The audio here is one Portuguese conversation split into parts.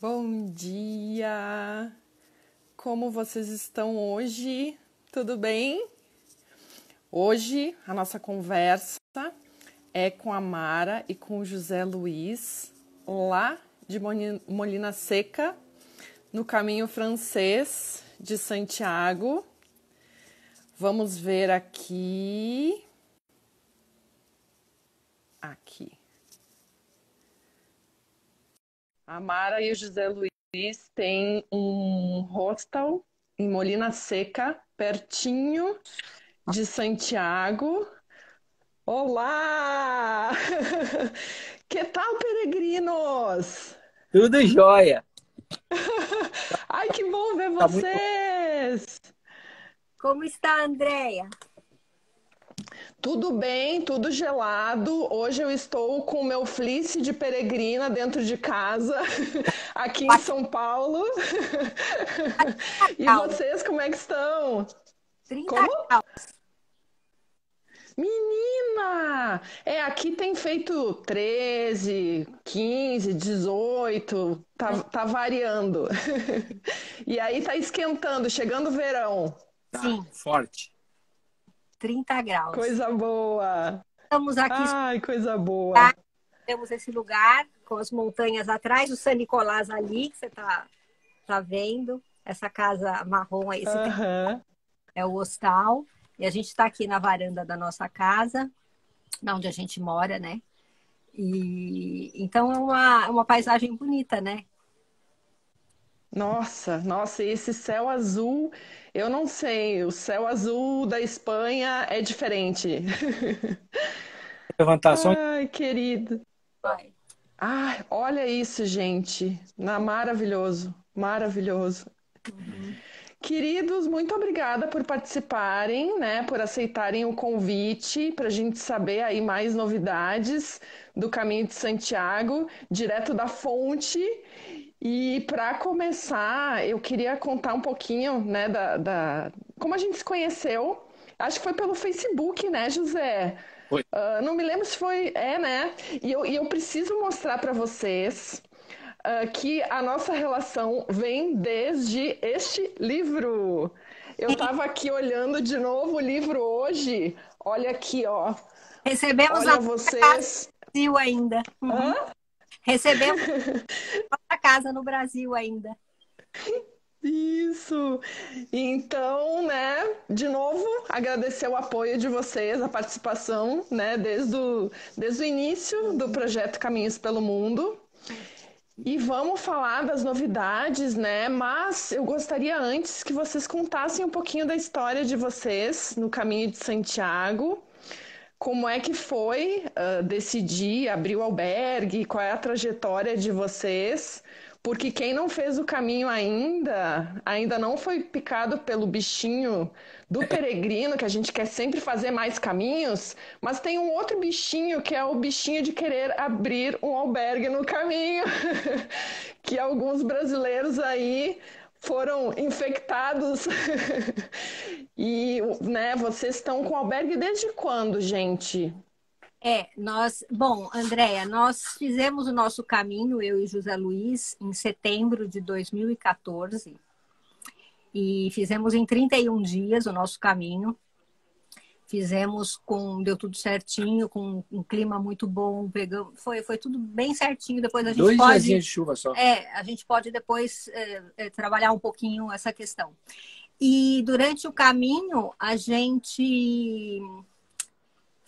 Bom dia! Como vocês estão hoje? Tudo bem? Hoje a nossa conversa é com a Mara e com o José Luiz, lá de Molina Seca, no caminho francês de Santiago. Vamos ver aqui. A Mara e o José Luiz têm um hostel em Molina Seca, pertinho de Santiago. Olá! Que tal, peregrinos? Tudo jóia. Ai, que bom ver Tá muito bom. vocês! Como está, Andréia? Tudo bem, tudo gelado. Hoje eu estou com o meu fleece de peregrina dentro de casa, aqui em São Paulo. E vocês, como é que estão? 30 Como? graus. Menina! Aqui tem feito 13, 15, 18, tá variando. E aí tá esquentando, chegando o verão. Tá Sim, forte. 30 graus. Coisa boa! Estamos aqui, Ai, coisa boa! temos esse lugar com as montanhas atrás, o San Nicolás ali, que você tá vendo. Essa casa marrom aí, Aham. é o hostal. E a gente está aqui na varanda da nossa casa, onde a gente mora, né? E então é uma paisagem bonita, né? Nossa, e esse céu azul, eu não sei, o céu azul da Espanha é diferente. Levantar só. Ai, querido. Vai. Ai, olha isso, gente. Maravilhoso, maravilhoso. Queridos, muito obrigada por participarem, né? Por aceitarem o convite para a gente saber aí mais novidades do Caminho de Santiago, direto da fonte. E para começar, eu queria contar um pouquinho, né, como a gente se conheceu. Acho que foi pelo Facebook, né, José? Foi. Não me lembro se foi, né? E eu preciso mostrar para vocês que a nossa relação vem desde este livro. Eu estava aqui olhando de novo o livro hoje. Olha aqui, ó. Recebemos Olha a vocês. Brasil ainda. Hã? Recebemos a casa no Brasil ainda. Isso. Então, né, de novo, agradecer o apoio de vocês, a participação, né, desde o início do projeto Caminhos pelo Mundo. E vamos falar das novidades, né? Mas eu gostaria antes que vocês contassem um pouquinho da história de vocês no Caminho de Santiago. Como é que foi decidir abrir o albergue? Qual é a trajetória de vocês? Porque quem não fez o caminho ainda não foi picado pelo bichinho do peregrino, que a gente quer sempre fazer mais caminhos, mas tem um outro bichinho que é o bichinho de querer abrir um albergue no caminho, que alguns brasileiros aí foram infectados. E, né, vocês estão com albergue desde quando, gente? Bom, Andréia, nós fizemos o nosso caminho, eu e José Luiz, em setembro de 2014. E fizemos em 31 dias o nosso caminho. Deu tudo certinho, com um clima muito bom, pegamos, foi tudo bem certinho. Depois a gente 2 pode, diazinhos de chuva só. a gente pode depois trabalhar um pouquinho essa questão. E durante o caminho a gente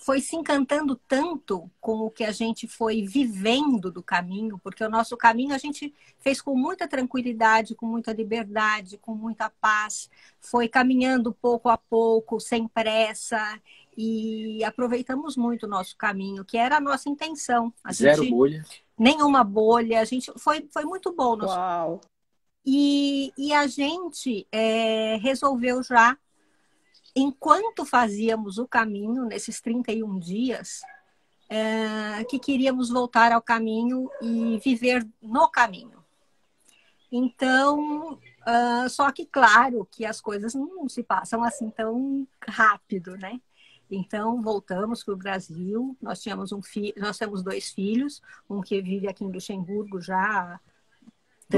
foi se encantando tanto com o que a gente foi vivendo do caminho, porque o nosso caminho a gente fez com muita tranquilidade, com muita liberdade, com muita paz, foi caminhando pouco a pouco, sem pressa, e aproveitamos muito o nosso caminho, que era a nossa intenção. Zero bolha. Nenhuma bolha, foi muito bom. Uau! E a gente resolveu já, enquanto fazíamos o caminho, nesses 31 dias, que queríamos voltar ao caminho e viver no caminho. Então, só que claro que as coisas não se passam assim tão rápido, né? Então, voltamos para o Brasil. Nós temos 2 filhos, um que vive aqui em Luxemburgo já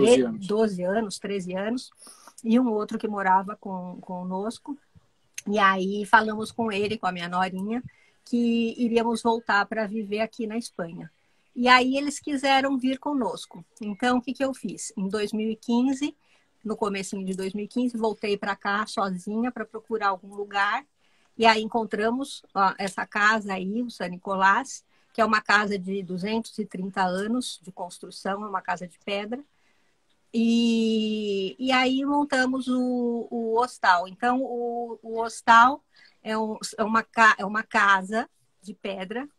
12 anos. 12 anos, 13 anos, e um outro que morava conosco. E aí falamos com ele, com a minha norinha, que iríamos voltar para viver aqui na Espanha. E aí eles quiseram vir conosco. Então, o que que eu fiz? Em 2015, no comecinho de 2015, voltei para cá sozinha para procurar algum lugar. E aí encontramos essa casa aí, o San Nicolás, que é uma casa de 230 anos de construção, é uma casa de pedra. E aí montamos o hostal. Então, o hostal é uma casa de pedra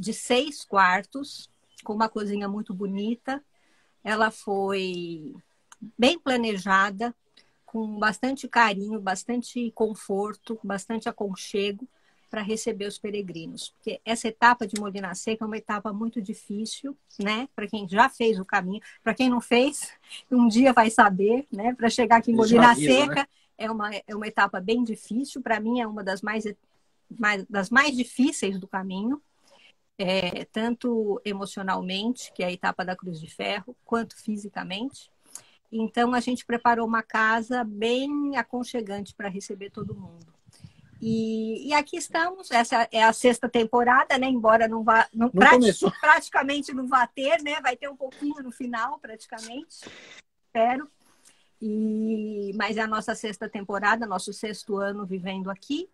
de 6 quartos, com uma cozinha muito bonita. Ela foi bem planejada, com bastante carinho, bastante conforto, bastante aconchego para receber os peregrinos. Porque essa etapa de Molina Seca é uma etapa muito difícil, né? Para quem já fez o caminho, para quem não fez, um dia vai saber, né? Para chegar aqui em Molina Seca, né? É uma etapa bem difícil. Para mim é uma das mais difíceis do caminho, tanto emocionalmente, que é a etapa da Cruz de Ferro, quanto fisicamente. Então a gente preparou uma casa bem aconchegante para receber todo mundo. E aqui estamos, essa é a 6ª temporada, né? Embora praticamente não vá ter, né? Vai ter um pouquinho no final, praticamente, espero. Mas é a nossa 6ª temporada, nosso 6º ano vivendo aqui.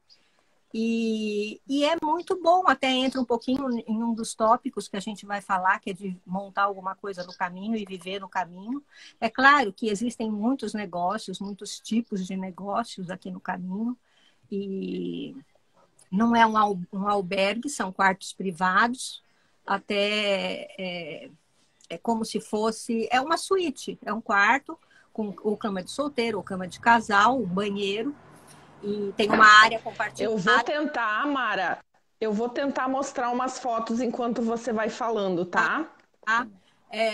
E é muito bom, até entra um pouquinho em um dos tópicos que a gente vai falar, que é de montar alguma coisa no caminho e viver no caminho. É claro que existem muitos negócios, muitos tipos de negócios aqui no caminho. E não é um albergue, são quartos privados, até é como se fosse, é uma suíte, é um quarto com ou cama de solteiro, ou cama de casal, um banheiro, e tem uma área compartilhada. Eu vou tentar, Mara, mostrar umas fotos enquanto você vai falando, tá?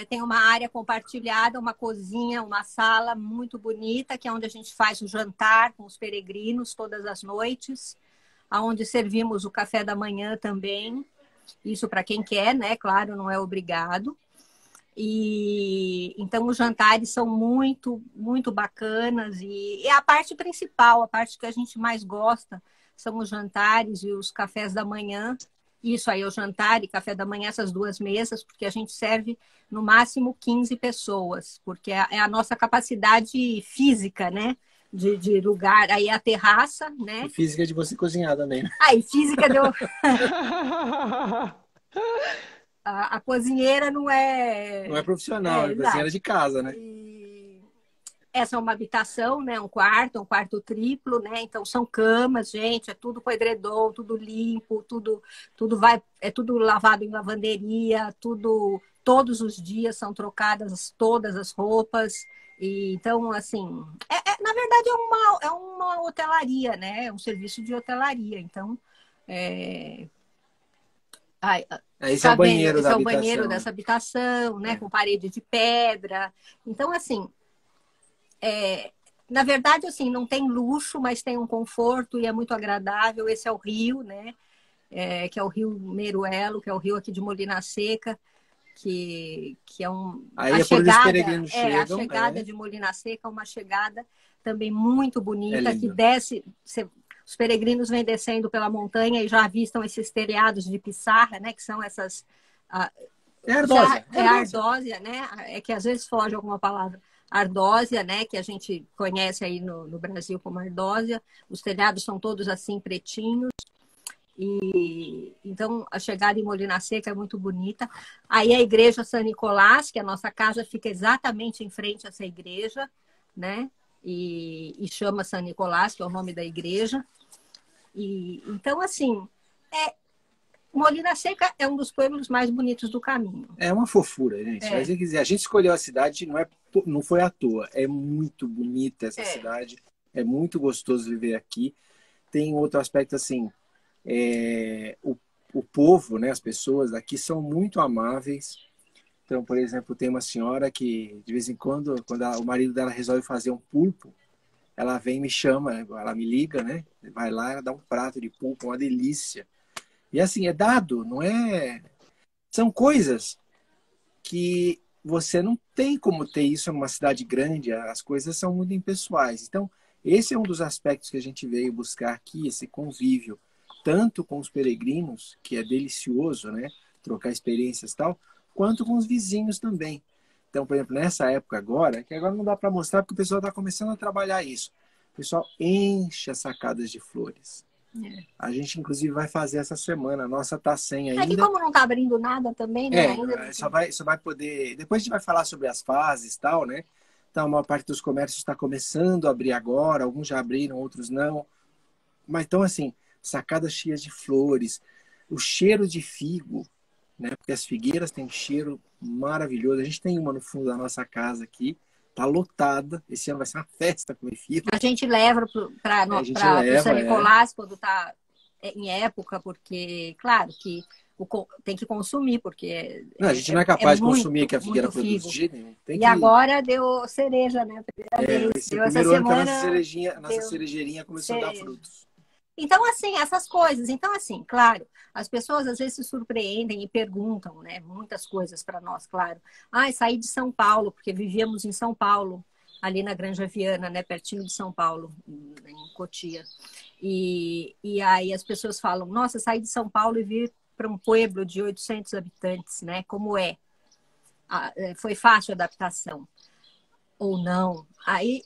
Tem uma área compartilhada, uma cozinha, uma sala muito bonita, que é onde a gente faz o jantar com os peregrinos todas as noites, onde servimos o café da manhã também. Isso para quem quer, né? Claro, não é obrigado. E então os jantares são muito, muito bacanas. E a parte principal, a parte que a gente mais gosta, são os jantares e os cafés da manhã. Isso aí, o jantar e café da manhã, essas 2 mesas, porque a gente serve no máximo 15 pessoas, porque é a nossa capacidade física, né? De lugar. Aí a terraça, né? E física de você cozinhar também. E física deu. A cozinheira não é. Não é profissional, é cozinheira de casa, né? Essa é uma habitação, né? Um quarto triplo, né? Então são camas, gente, é tudo com edredom, tudo limpo, tudo é tudo lavado em lavanderia, todos os dias são trocadas todas as roupas. E então, assim, na verdade é uma hotelaria, né? É um serviço de hotelaria. Então, esse é o banheiro esse da é o habitação. banheiro dessa habitação, né? Com parede de pedra. Então, assim, na verdade, assim, não tem luxo, mas tem um conforto e é muito agradável. Esse é o rio, né? Que é o rio Meruelo, que é o rio aqui de Molina Seca, que é Aí a chegada, a chegada de Molina Seca é uma chegada também muito bonita, que desce. Os peregrinos vêm descendo pela montanha e já avistam esses telhados de pissarra, né? Que são essas. Ardósia. É a ardósia, né? É que às vezes foge alguma palavra. Ardósia, né? Que a gente conhece aí no Brasil como ardósia. Os telhados são todos assim pretinhos. E então a chegada em Molina Seca é muito bonita. Aí a igreja San Nicolás, que a nossa casa fica exatamente em frente a essa igreja, né? E chama San Nicolás, que é o nome da igreja. E então, assim, Molina Seca é um dos pueblos mais bonitos do caminho. É uma fofura, gente. Mas a gente escolheu a cidade, não foi à toa. É muito bonita essa cidade. É muito gostoso viver aqui. Tem outro aspecto, assim, o povo, né, as pessoas daqui são muito amáveis. Então, por exemplo, tem uma senhora que, de vez em quando o marido dela resolve fazer um pulpo, ela vem e me chama, ela me liga, né? Vai lá, ela dá um prato de pulpo, uma delícia. E assim, é dado, não é... São coisas que você não tem como ter isso em uma cidade grande, as coisas são muito impessoais. Então, esse é um dos aspectos que a gente veio buscar aqui, esse convívio, tanto com os peregrinos, que é delicioso, né? Trocar experiências e tal, quanto com os vizinhos também. Então, por exemplo, nessa época agora, que agora não dá para mostrar porque o pessoal está começando a trabalhar isso. O pessoal enche as sacadas de flores. A gente, inclusive, vai fazer essa semana. A nossa tá sem ainda. É que como não está abrindo nada também, né? Ainda só vai poder... Depois a gente vai falar sobre as fases e tal, né? Então, a maior parte dos comércios está começando a abrir agora. Alguns já abriram, outros não. Mas, então, assim, sacadas cheias de flores. O cheiro de figo, né? Porque as figueiras têm um cheiro maravilhoso. A gente tem uma no fundo da nossa casa aqui. Tá lotada. Esse ano vai ser uma festa comer figo. a gente leva para o São Nicolás quando está em época, porque, claro, que tem que consumir, porque não, a gente não é capaz de consumir que a figueira produz de jeito nenhum. E agora deu cereja, né? Primeira vez. Deu essa semana. A nossa cerejeirinha começou a dar frutos. Então, assim, essas coisas. Então, assim, claro, as pessoas às vezes se surpreendem e perguntam, né? Muitas coisas para nós, claro. Saí de São Paulo, porque vivíamos em São Paulo, ali na Granja Viana, né? Pertinho de São Paulo, em Cotia. E aí as pessoas falam, nossa, saí de São Paulo e vir para um pueblo de 800 habitantes, né? Como é? Foi fácil a adaptação? Ou não? Aí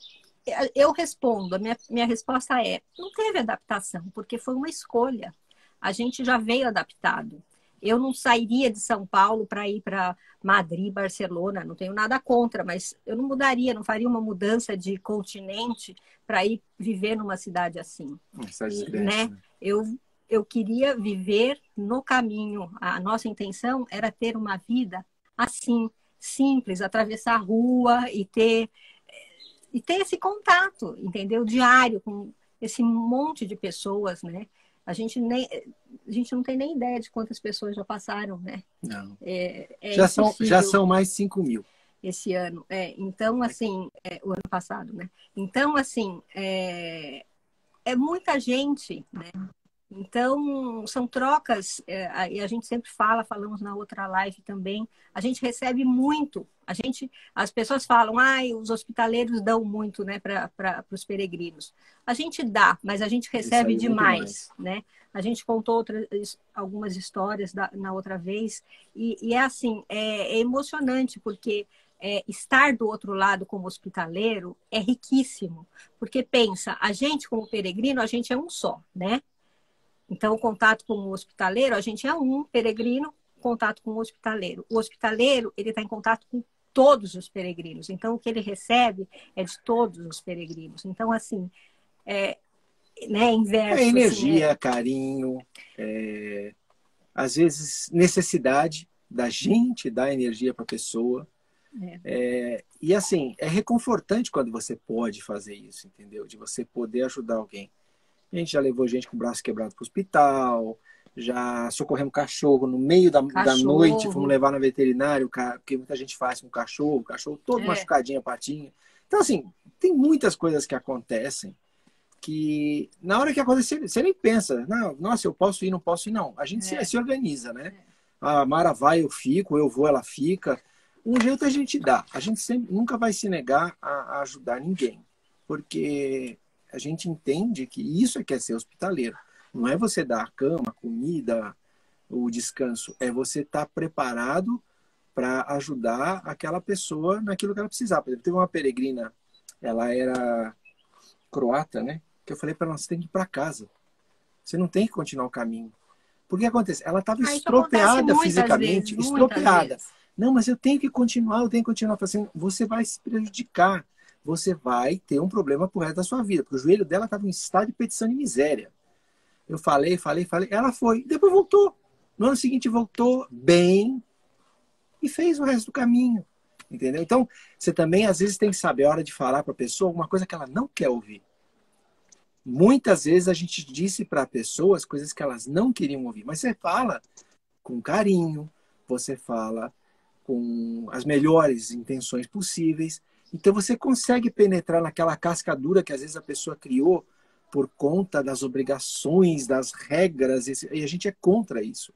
eu respondo, a minha resposta é, não teve adaptação, porque foi uma escolha. A gente já veio adaptado. Eu não sairia de São Paulo para ir para Madrid, Barcelona, não tenho nada contra, mas eu não mudaria, não faria uma mudança de continente para ir viver numa cidade assim. Né? Eu queria viver no caminho. A nossa intenção era ter uma vida assim, simples, atravessar a rua e ter esse contato, entendeu? Diário com esse monte de pessoas, né? A gente não tem nem ideia de quantas pessoas já passaram, né? Não. Já são mais 5 mil. Esse ano. Então, assim, o ano passado, né? Então, assim, é muita gente, né? Então, são trocas, e a gente sempre falamos na outra live também, a gente recebe muito, as pessoas falam, os hospitaleiros dão muito, né, para os peregrinos. A gente dá, mas a gente recebe demais, né? A gente contou algumas histórias na outra vez, e é assim, é emocionante, porque estar do outro lado como hospitaleiro é riquíssimo, porque pensa, a gente como peregrino, a gente é um só, né? Então, o contato com o hospitaleiro, a gente é um peregrino, contato com o hospitaleiro. O hospitaleiro, ele está em contato com todos os peregrinos. Então, o que ele recebe é de todos os peregrinos. Então, assim, né, inverso. Energia, assim, carinho, às vezes necessidade da gente dar energia para a pessoa. E, assim, é reconfortante quando você pode fazer isso, entendeu? De você poder ajudar alguém. A gente já levou gente com o braço quebrado para o hospital, já socorremos cachorro no meio da noite, fomos levar no veterinário, porque muita gente faz com o cachorro todo machucadinho, a patinha. Então, assim, tem muitas coisas que acontecem que, na hora que acontece, você nem pensa, não, nossa, eu posso ir, não posso ir, não. A gente se organiza, né? A Mara vai, eu fico, eu vou, ela fica. Um jeito a gente dá. A gente nunca vai se negar a ajudar ninguém, porque a gente entende que isso é que é ser hospitaleiro. Não é você dar a cama, a comida, o descanso. É você estar preparado para ajudar aquela pessoa naquilo que ela precisar. Por exemplo, teve uma peregrina, ela era croata, né? Que eu falei para ela, você tem que ir para casa. Você não tem que continuar o caminho. Porque acontece? Ela estava estropiada fisicamente, estropiada. Não, mas eu tenho que continuar, eu tenho que continuar. Assim, você vai se prejudicar. Você vai ter um problema pro resto da sua vida. Porque o joelho dela estava em estado de petição de miséria. Eu falei. Ela foi. Depois voltou. No ano seguinte voltou bem e fez o resto do caminho. Entendeu? Então, você também, às vezes, tem que saber a hora de falar para a pessoa alguma coisa que ela não quer ouvir. Muitas vezes a gente disse para pessoas coisas que elas não queriam ouvir. Mas você fala com carinho, você fala com as melhores intenções possíveis. Então você consegue penetrar naquela casca dura que às vezes a pessoa criou por conta das obrigações, das regras, e a gente é contra isso.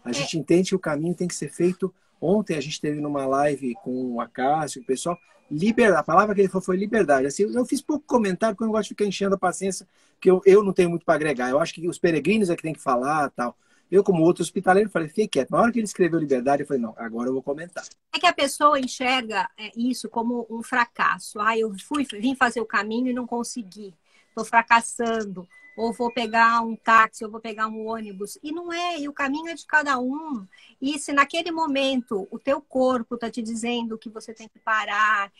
A gente entende que o caminho tem que ser feito Ontem a gente teve numa live com a Cássio, o pessoal, liberdade, a palavra que ele falou foi liberdade. Assim, eu fiz pouco comentário porque eu não gosto de ficar enchendo a paciência, porque eu não tenho muito para agregar. Eu acho que os peregrinos é que tem que falar tal. Eu, como outro hospitaleiro, falei, fiquei quieto. Na hora que ele escreveu liberdade, eu falei, não, agora eu vou comentar. É que a pessoa enxerga isso como um fracasso. Ah, eu vim fazer o caminho e não consegui. Estou fracassando. Ou vou pegar um táxi, ou vou pegar um ônibus. E não é, e o caminho é de cada um. E se naquele momento o teu corpo está te dizendo que você tem que parar,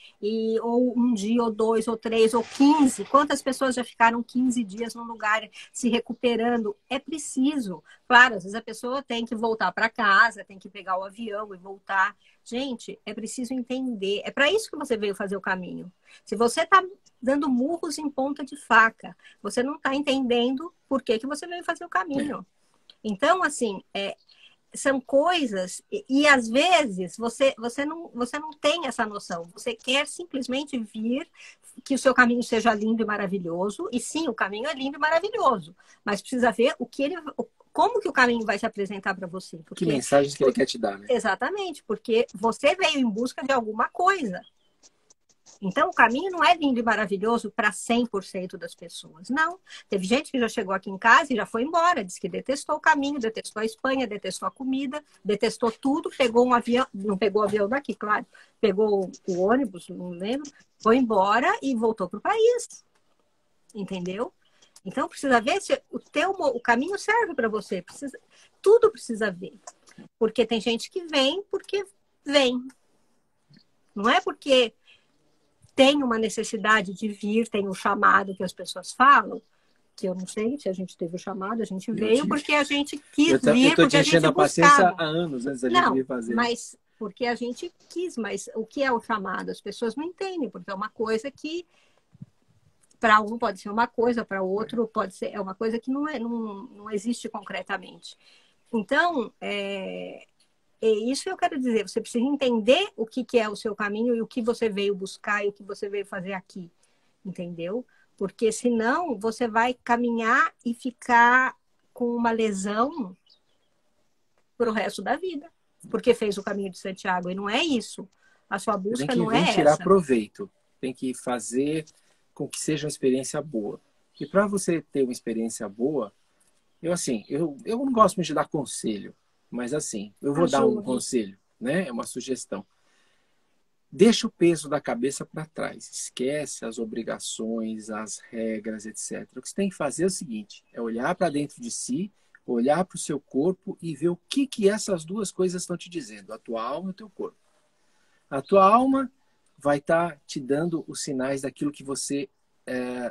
ou um dia, ou 2, ou 3, ou 15, quantas pessoas já ficaram 15 dias num lugar se recuperando? É preciso. Claro, às vezes a pessoa tem que voltar para casa, tem que pegar o avião e voltar. Gente, é preciso entender. É para isso que você veio fazer o caminho. Se você está dando murros em ponta de faca, você não está entendendo por que você veio fazer o caminho. Então, assim, são coisas... E às vezes, você não tem essa noção. Você quer simplesmente vir que o seu caminho seja lindo e maravilhoso. E sim, o caminho é lindo e maravilhoso. Mas precisa ver como que o caminho vai se apresentar para você. Que mensagens que ele quer te dar, né? Exatamente, porque você veio em busca de alguma coisa. Então, o caminho não é lindo e maravilhoso para 100% das pessoas. Não. Teve gente que já chegou aqui em casa e já foi embora. Disse que detestou o caminho, detestou a Espanha, detestou a comida, detestou tudo. Pegou um avião, não pegou o avião daqui, claro. Pegou o ônibus, não lembro. Foi embora e voltou para o país. Entendeu? Então, precisa ver se o caminho serve para você. Tudo precisa ver. Porque tem gente que vem porque vem. Não é porque tem uma necessidade de vir, tem um chamado que as pessoas falam, que eu não sei se a gente teve o chamado, a gente veio porque a gente quis vir, porque a gente buscava. A paciência há anos antes da gente vir fazer. Mas porque a gente quis, mas o que é o chamado? As pessoas não entendem, porque é uma coisa que para um pode ser uma coisa, para o outro pode ser uma coisa que não existe concretamente. Então, isso eu quero dizer, você precisa entender o que é o seu caminho e o que você veio buscar e o que você veio fazer aqui, entendeu? Porque senão você vai caminhar e ficar com uma lesão pro resto da vida, porque fez o caminho de Santiago, e não é isso. A sua busca não é essa. Tem que tirar proveito, tem que fazer com que seja uma experiência boa. E para você ter uma experiência boa, eu não gosto muito de dar conselho, mas assim, eu vou dar um conselho, né? É uma sugestão. Deixa o peso da cabeça para trás. Esquece as obrigações, as regras, etc. O que você tem que fazer é o seguinte, é olhar para dentro de si, olhar para o seu corpo e ver o que essas duas coisas estão te dizendo, a tua alma e o teu corpo. A tua alma vai estar te dando os sinais daquilo que você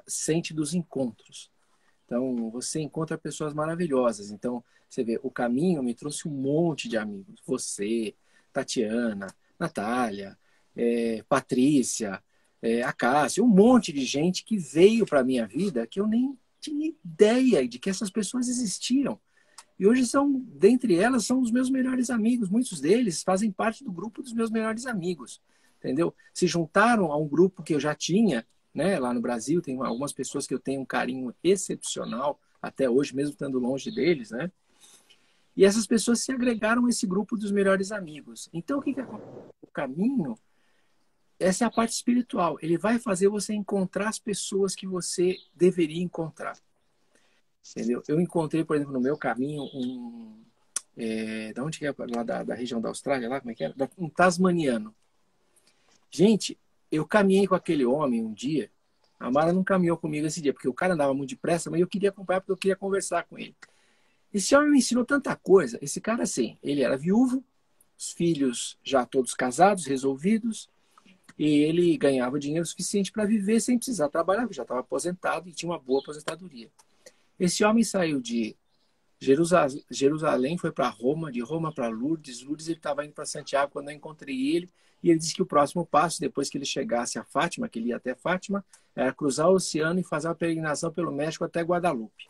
sente dos encontros. Então, você encontra pessoas maravilhosas. Então, você vê, o caminho me trouxe um monte de amigos. Você, Tatiana, Natália, Patrícia, a Cássia, um monte de gente que veio para a minha vida que eu nem tinha ideia de que essas pessoas existiam. E hoje dentre elas, são os meus melhores amigos. Muitos deles fazem parte do grupo dos meus melhores amigos. Entendeu? Se juntaram a um grupo que eu já tinha, né? Lá no Brasil, tem algumas pessoas que eu tenho um carinho excepcional, até hoje, mesmo estando longe deles, né? E essas pessoas se agregaram a esse grupo dos melhores amigos. Então, o que acontece? O caminho, essa é a parte espiritual. Ele vai fazer você encontrar as pessoas que você deveria encontrar. Entendeu? Eu encontrei, por exemplo, no meu caminho, da onde que é? Lá da região da Austrália, lá, como é que era? Um tasmaniano. Gente, eu caminhei com aquele homem um dia. A Mara não caminhou comigo esse dia, porque o cara andava muito depressa, mas eu queria acompanhar porque eu queria conversar com ele. Esse homem me ensinou tanta coisa. Esse cara, assim, ele era viúvo, os filhos já todos casados, resolvidos, e ele ganhava dinheiro suficiente para viver sem precisar trabalhar, porque já estava aposentado e tinha uma boa aposentadoria. Esse homem saiu de Jerusalém, foi para Roma, de Roma para Lourdes. Lourdes ele estava indo para Santiago quando eu encontrei ele. E ele disse que o próximo passo, depois que ele chegasse a Fátima, que ele ia até Fátima, era cruzar o oceano e fazer uma peregrinação pelo México até Guadalupe.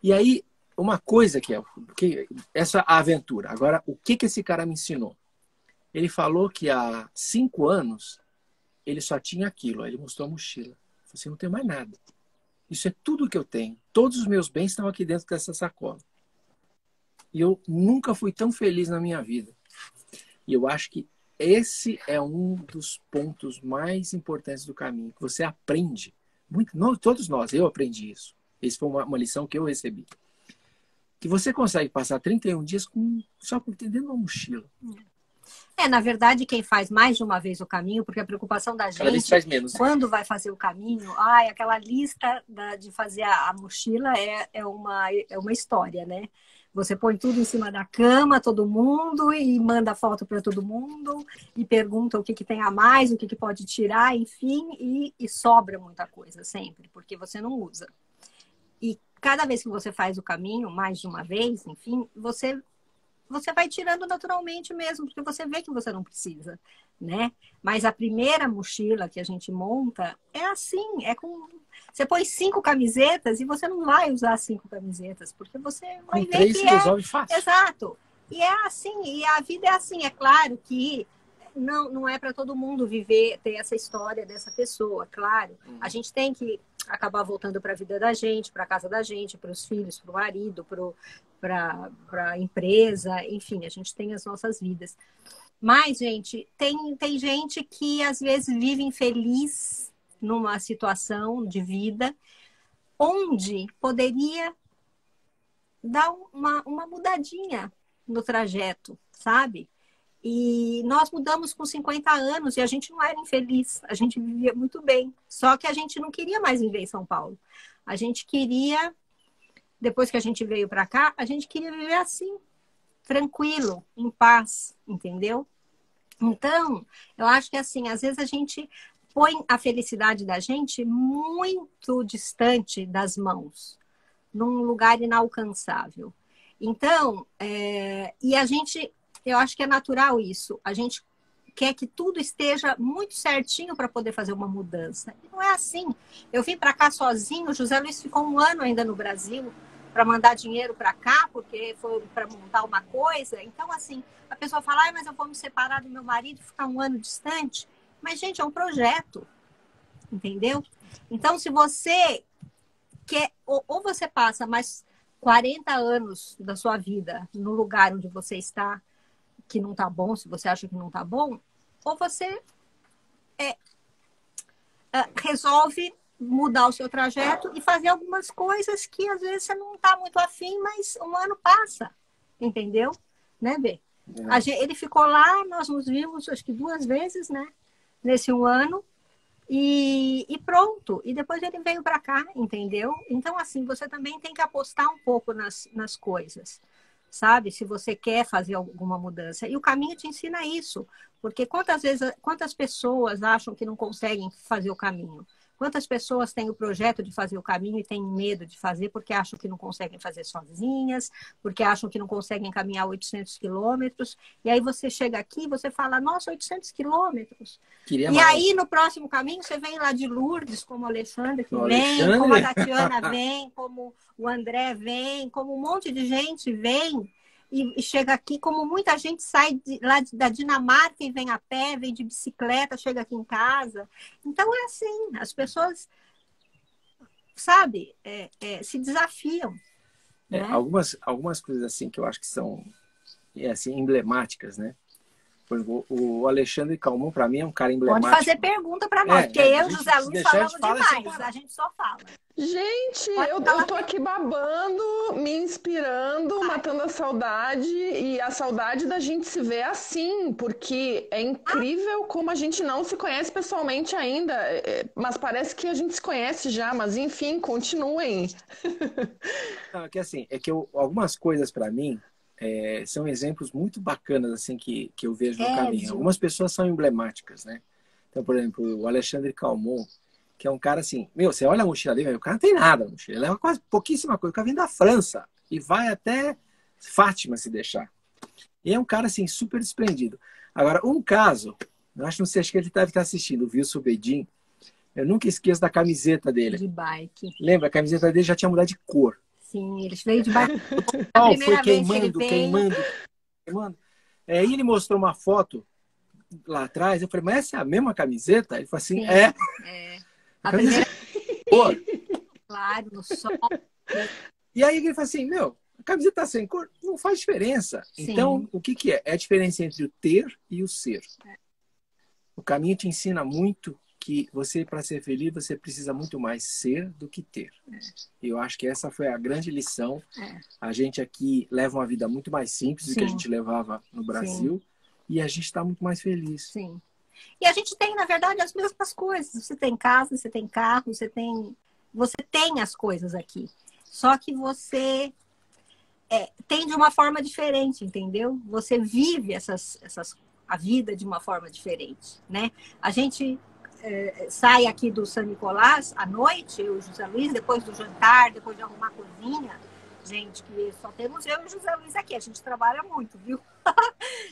E aí, uma coisa essa aventura. Agora, o que esse cara me ensinou? Ele falou que há 5 anos ele só tinha aquilo. Aí ele mostrou a mochila. Eu falei assim, não tenho mais nada. Isso é tudo que eu tenho. Todos os meus bens estão aqui dentro dessa sacola. E eu nunca fui tão feliz na minha vida. E eu acho que esse é um dos pontos mais importantes do caminho, que você aprende. Muito, não, todos nós, eu aprendi isso. Essa foi uma lição que eu recebi. Que você consegue passar 31 dias só por ter dentro de uma mochila. Na verdade, quem faz mais de uma vez o caminho, porque a preocupação da Cada vez gente, faz menos. quando vai fazer o caminho, aquela lista de fazer a mochila é uma história, né? Você põe tudo em cima da cama, todo mundo, e manda foto para todo mundo, e pergunta o que tem a mais, o que pode tirar, enfim, e sobra muita coisa sempre, porque você não usa. E cada vez que você faz o caminho, mais de uma vez, enfim, você vai tirando naturalmente mesmo, porque você vê que você não precisa, né? Mas a primeira mochila que a gente monta é assim, você põe 5 camisetas e você não vai usar 5 camisetas, porque você vai ver que resolve fácil. Exato. E é assim, e a vida é assim. É claro que não é para todo mundo ter essa história dessa pessoa, claro. A gente tem que acabar voltando para a vida da gente, para a casa da gente, para os filhos, para o marido, para a empresa, enfim, a gente tem as nossas vidas. Mas, gente, tem gente que às vezes vive infeliz numa situação de vida onde poderia dar uma mudadinha no trajeto, sabe? E nós mudamos com 50 anos e a gente não era infeliz, a gente vivia muito bem. Só que a gente não queria mais viver em São Paulo. A gente queria, depois que a gente veio para cá, a gente queria viver assim, tranquilo, em paz, entendeu? Então, eu acho que assim, às vezes a gente põe a felicidade da gente muito distante das mãos, num lugar inalcançável. Então, e a gente... Eu acho que é natural isso. A gente quer que tudo esteja muito certinho para poder fazer uma mudança. E não é assim. Eu vim para cá sozinho, o José Luiz ficou 1 ano ainda no Brasil para mandar dinheiro para cá, porque foi para montar uma coisa. Então, assim, a pessoa fala, mas eu vou me separar do meu marido e ficar 1 ano distante. Mas, gente, é um projeto, entendeu? Então, se você quer, ou você passa mais 40 anos da sua vida no lugar onde você está, que não tá bom, se você acha que não tá bom, ou você resolve mudar o seu trajeto e fazer algumas coisas que às vezes você não tá muito afim, mas 1 ano passa, entendeu? Né, Bê? Ele ficou lá, nós nos vimos acho que 2 vezes, né? Nesse 1 ano, e pronto. E depois ele veio para cá, entendeu? Então, assim, você também tem que apostar um pouco nas coisas. Sabe? Se você quer fazer alguma mudança. E o caminho te ensina isso. Porque quantas pessoas acham que não conseguem fazer o caminho? Quantas pessoas têm o projeto de fazer o caminho e têm medo de fazer porque acham que não conseguem fazer sozinhas, porque acham que não conseguem caminhar 800 quilômetros. E aí você chega aqui e você fala, nossa, 800 quilômetros. E mais. Aí no próximo caminho você vem lá de Lourdes, como o Alexandre que vem, como a Tatiana vem, como o André vem, como um monte de gente vem. E chega aqui, como muita gente sai lá da Dinamarca e vem a pé, vem de bicicleta, chega aqui em casa. Então é assim, as pessoas, sabe, se desafiam. Né? Algumas coisas assim que eu acho que são assim, emblemáticas, né? Por exemplo, o Alexandre Calmon, para mim, é um cara emblemático. Pode fazer pergunta para nós, porque eu e o José Luiz falamos demais, a gente só fala. Gente, eu tô aqui babando, me inspirando, matando a saudade, e a saudade da gente se ver assim, porque é incrível como a gente não se conhece pessoalmente ainda, mas parece que a gente se conhece já, mas enfim, continuem. Não, é que algumas coisas para mim são exemplos muito bacanas assim que eu vejo no caminho. Algumas pessoas são emblemáticas, né? Então, por exemplo, o Alexandre Calmon, que é um cara assim, você olha a mochila dele, o cara não tem nada na mochila, ele leva quase pouquíssima coisa, o cara vem da França e vai até Fátima se deixar. E é um cara assim, super desprendido. Agora, um caso, eu acho que ele deve estar assistindo, o Wilson Bedin, eu nunca esqueço da camiseta dele. De bike. Lembra? A camiseta dele já tinha mudado de cor. Sim, eles veio de bike. Foi queimando. Aí ele mostrou uma foto lá atrás, eu falei, mas essa é a mesma camiseta? Ele falou assim, A primeira... Claro, no sol. E aí ele falou assim, A camiseta sem cor não faz diferença. Sim. Então, o que que é? É a diferença entre o ter e o ser. O caminho te ensina muito que você, para ser feliz, você precisa muito mais ser do que ter. E eu acho que essa foi a grande lição. A gente aqui leva uma vida muito mais simples do que a gente levava no Brasil. E a gente está muito mais feliz. Sim. E a gente tem, na verdade, as mesmas coisas. Você tem casa, você tem carro, você tem as coisas aqui. Só que você tem de uma forma diferente, entendeu? Você vive a vida de uma forma diferente, né? A gente sai aqui do São Nicolás à noite, eu e o José Luiz, depois do jantar, depois de arrumar a cozinha. Gente, que só temos eu e o José Luiz aqui. A gente trabalha muito, viu?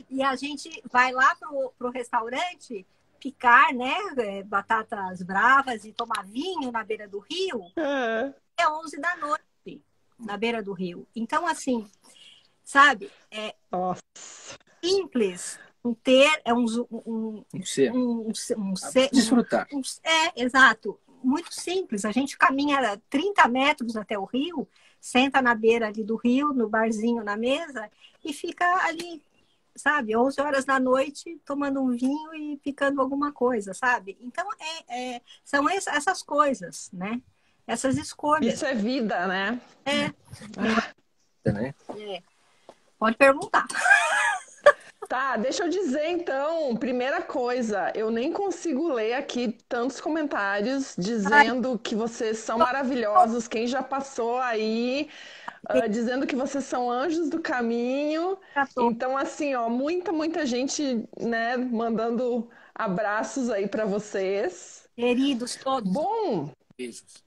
E a gente vai lá pro restaurante picar, né? Batatas bravas e tomar vinho na beira do rio. É 11 da noite, na beira do rio. Então, assim, sabe? Nossa. Simples. Ter é um ser. Desfrutar. Exato. Muito simples. A gente caminha 30 metros até o rio, senta na beira ali do rio, no barzinho, na mesa, e fica ali, sabe, 11 horas da noite, tomando um vinho e picando alguma coisa, sabe? Então, são essas coisas, né? Essas escolhas. Isso é vida, né? Né? Pode perguntar. Tá, deixa eu dizer então, primeira coisa, eu nem consigo ler aqui tantos comentários dizendo que vocês são maravilhosos, quem já passou aí, dizendo que vocês são anjos do caminho. Então, assim, ó, muita gente, né, mandando abraços aí pra vocês. Queridos todos. Bom, beijos.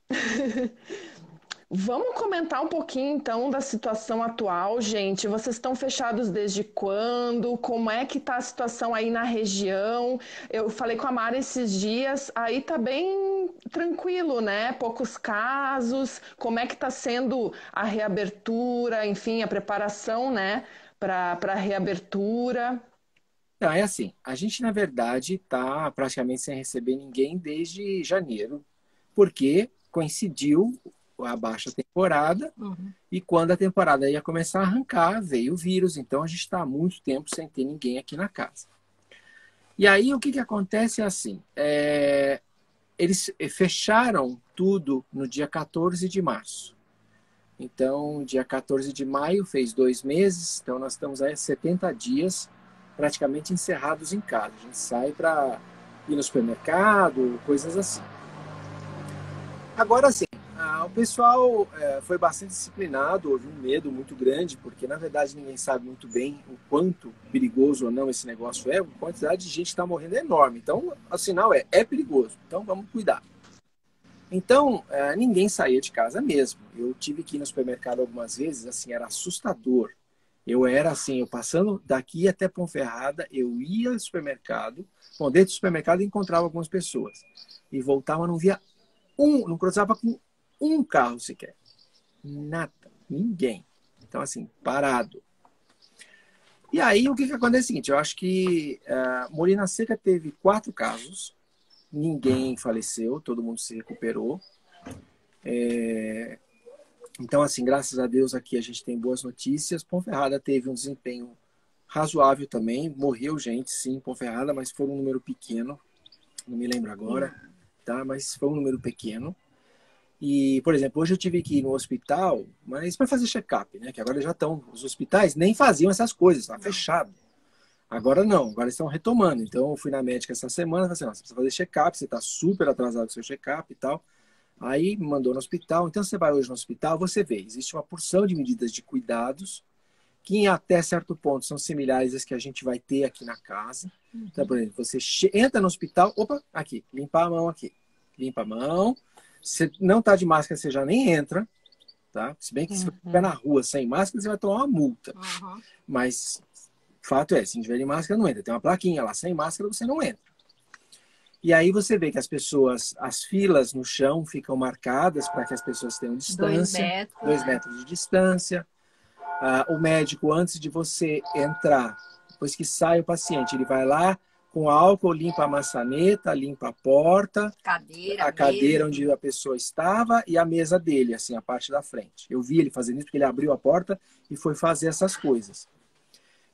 Vamos comentar um pouquinho, então, da situação atual, gente. Vocês estão fechados desde quando? Como é que tá a situação aí na região? Eu falei com a Mara esses dias, aí tá bem tranquilo, né? Poucos casos. Como é que tá sendo a reabertura, enfim, a preparação, né, para a reabertura? Então, é assim, a gente, na verdade, tá praticamente sem receber ninguém desde janeiro, porque coincidiu a baixa temporada, e quando a temporada ia começar a arrancar, veio o vírus, então a gente está há muito tempo sem ter ninguém aqui na casa. E aí o que acontece é assim, eles fecharam tudo no dia 14 de março. Então, dia 14 de maio fez 2 meses, então nós estamos aí 70 dias praticamente encerrados em casa. A gente sai para ir no supermercado, coisas assim. Agora sim, o pessoal foi bastante disciplinado, houve um medo muito grande, porque na verdade ninguém sabe muito bem o quanto perigoso ou não esse negócio é, a quantidade de gente está morrendo é enorme. Então, o sinal é perigoso, então vamos cuidar. Então, ninguém saía de casa mesmo. Eu tive que ir no supermercado algumas vezes, assim, era assustador. Eu era assim, eu passando daqui até Ponferrada, eu ia ao supermercado, dentro do supermercado eu encontrava algumas pessoas, e voltava, não via não cruzava com um carro sequer. Nada. Ninguém. Então, assim, parado. E aí, o que acontece é o seguinte, eu acho que Molina Seca teve 4 casos, ninguém faleceu, todo mundo se recuperou. Então, assim, graças a Deus aqui a gente tem boas notícias. Ponferrada teve um desempenho razoável também, morreu gente, sim, em Ponferrada, mas foi um número pequeno, não me lembro agora. Tá? Mas foi um número pequeno. E, por exemplo, hoje eu tive que ir no hospital, mas para fazer check-up, né? Que agora já estão, os hospitais nem faziam essas coisas, está fechado. Agora não, agora estão retomando. Então eu fui na médica essa semana, falei assim, você precisa fazer check-up, você está super atrasado com o seu check-up e tal. Aí me mandou no hospital. Então você vai hoje no hospital, você vê, existe uma porção de medidas de cuidados que até certo ponto são similares às que a gente vai ter aqui na casa. Então, por exemplo, você entra no hospital, aqui, limpar a mão aqui. Limpa a mão. Se não está de máscara, você já nem entra. Tá? Se bem que se você estiver na rua sem máscara, você vai tomar uma multa. Mas o fato é, se não tiver de máscara, não entra. Tem uma plaquinha lá, sem máscara, você não entra. E aí você vê que as filas no chão ficam marcadas para que as pessoas tenham distância. 2 metros de distância. O médico, antes de você entrar, depois que sai o paciente, ele vai lá, Com álcool, limpa a maçaneta, limpa a porta, Cadeira, a cadeira mesa. onde a pessoa estava e a mesa dele, assim, a parte da frente. Eu vi ele fazendo isso porque ele abriu a porta e foi fazer essas coisas.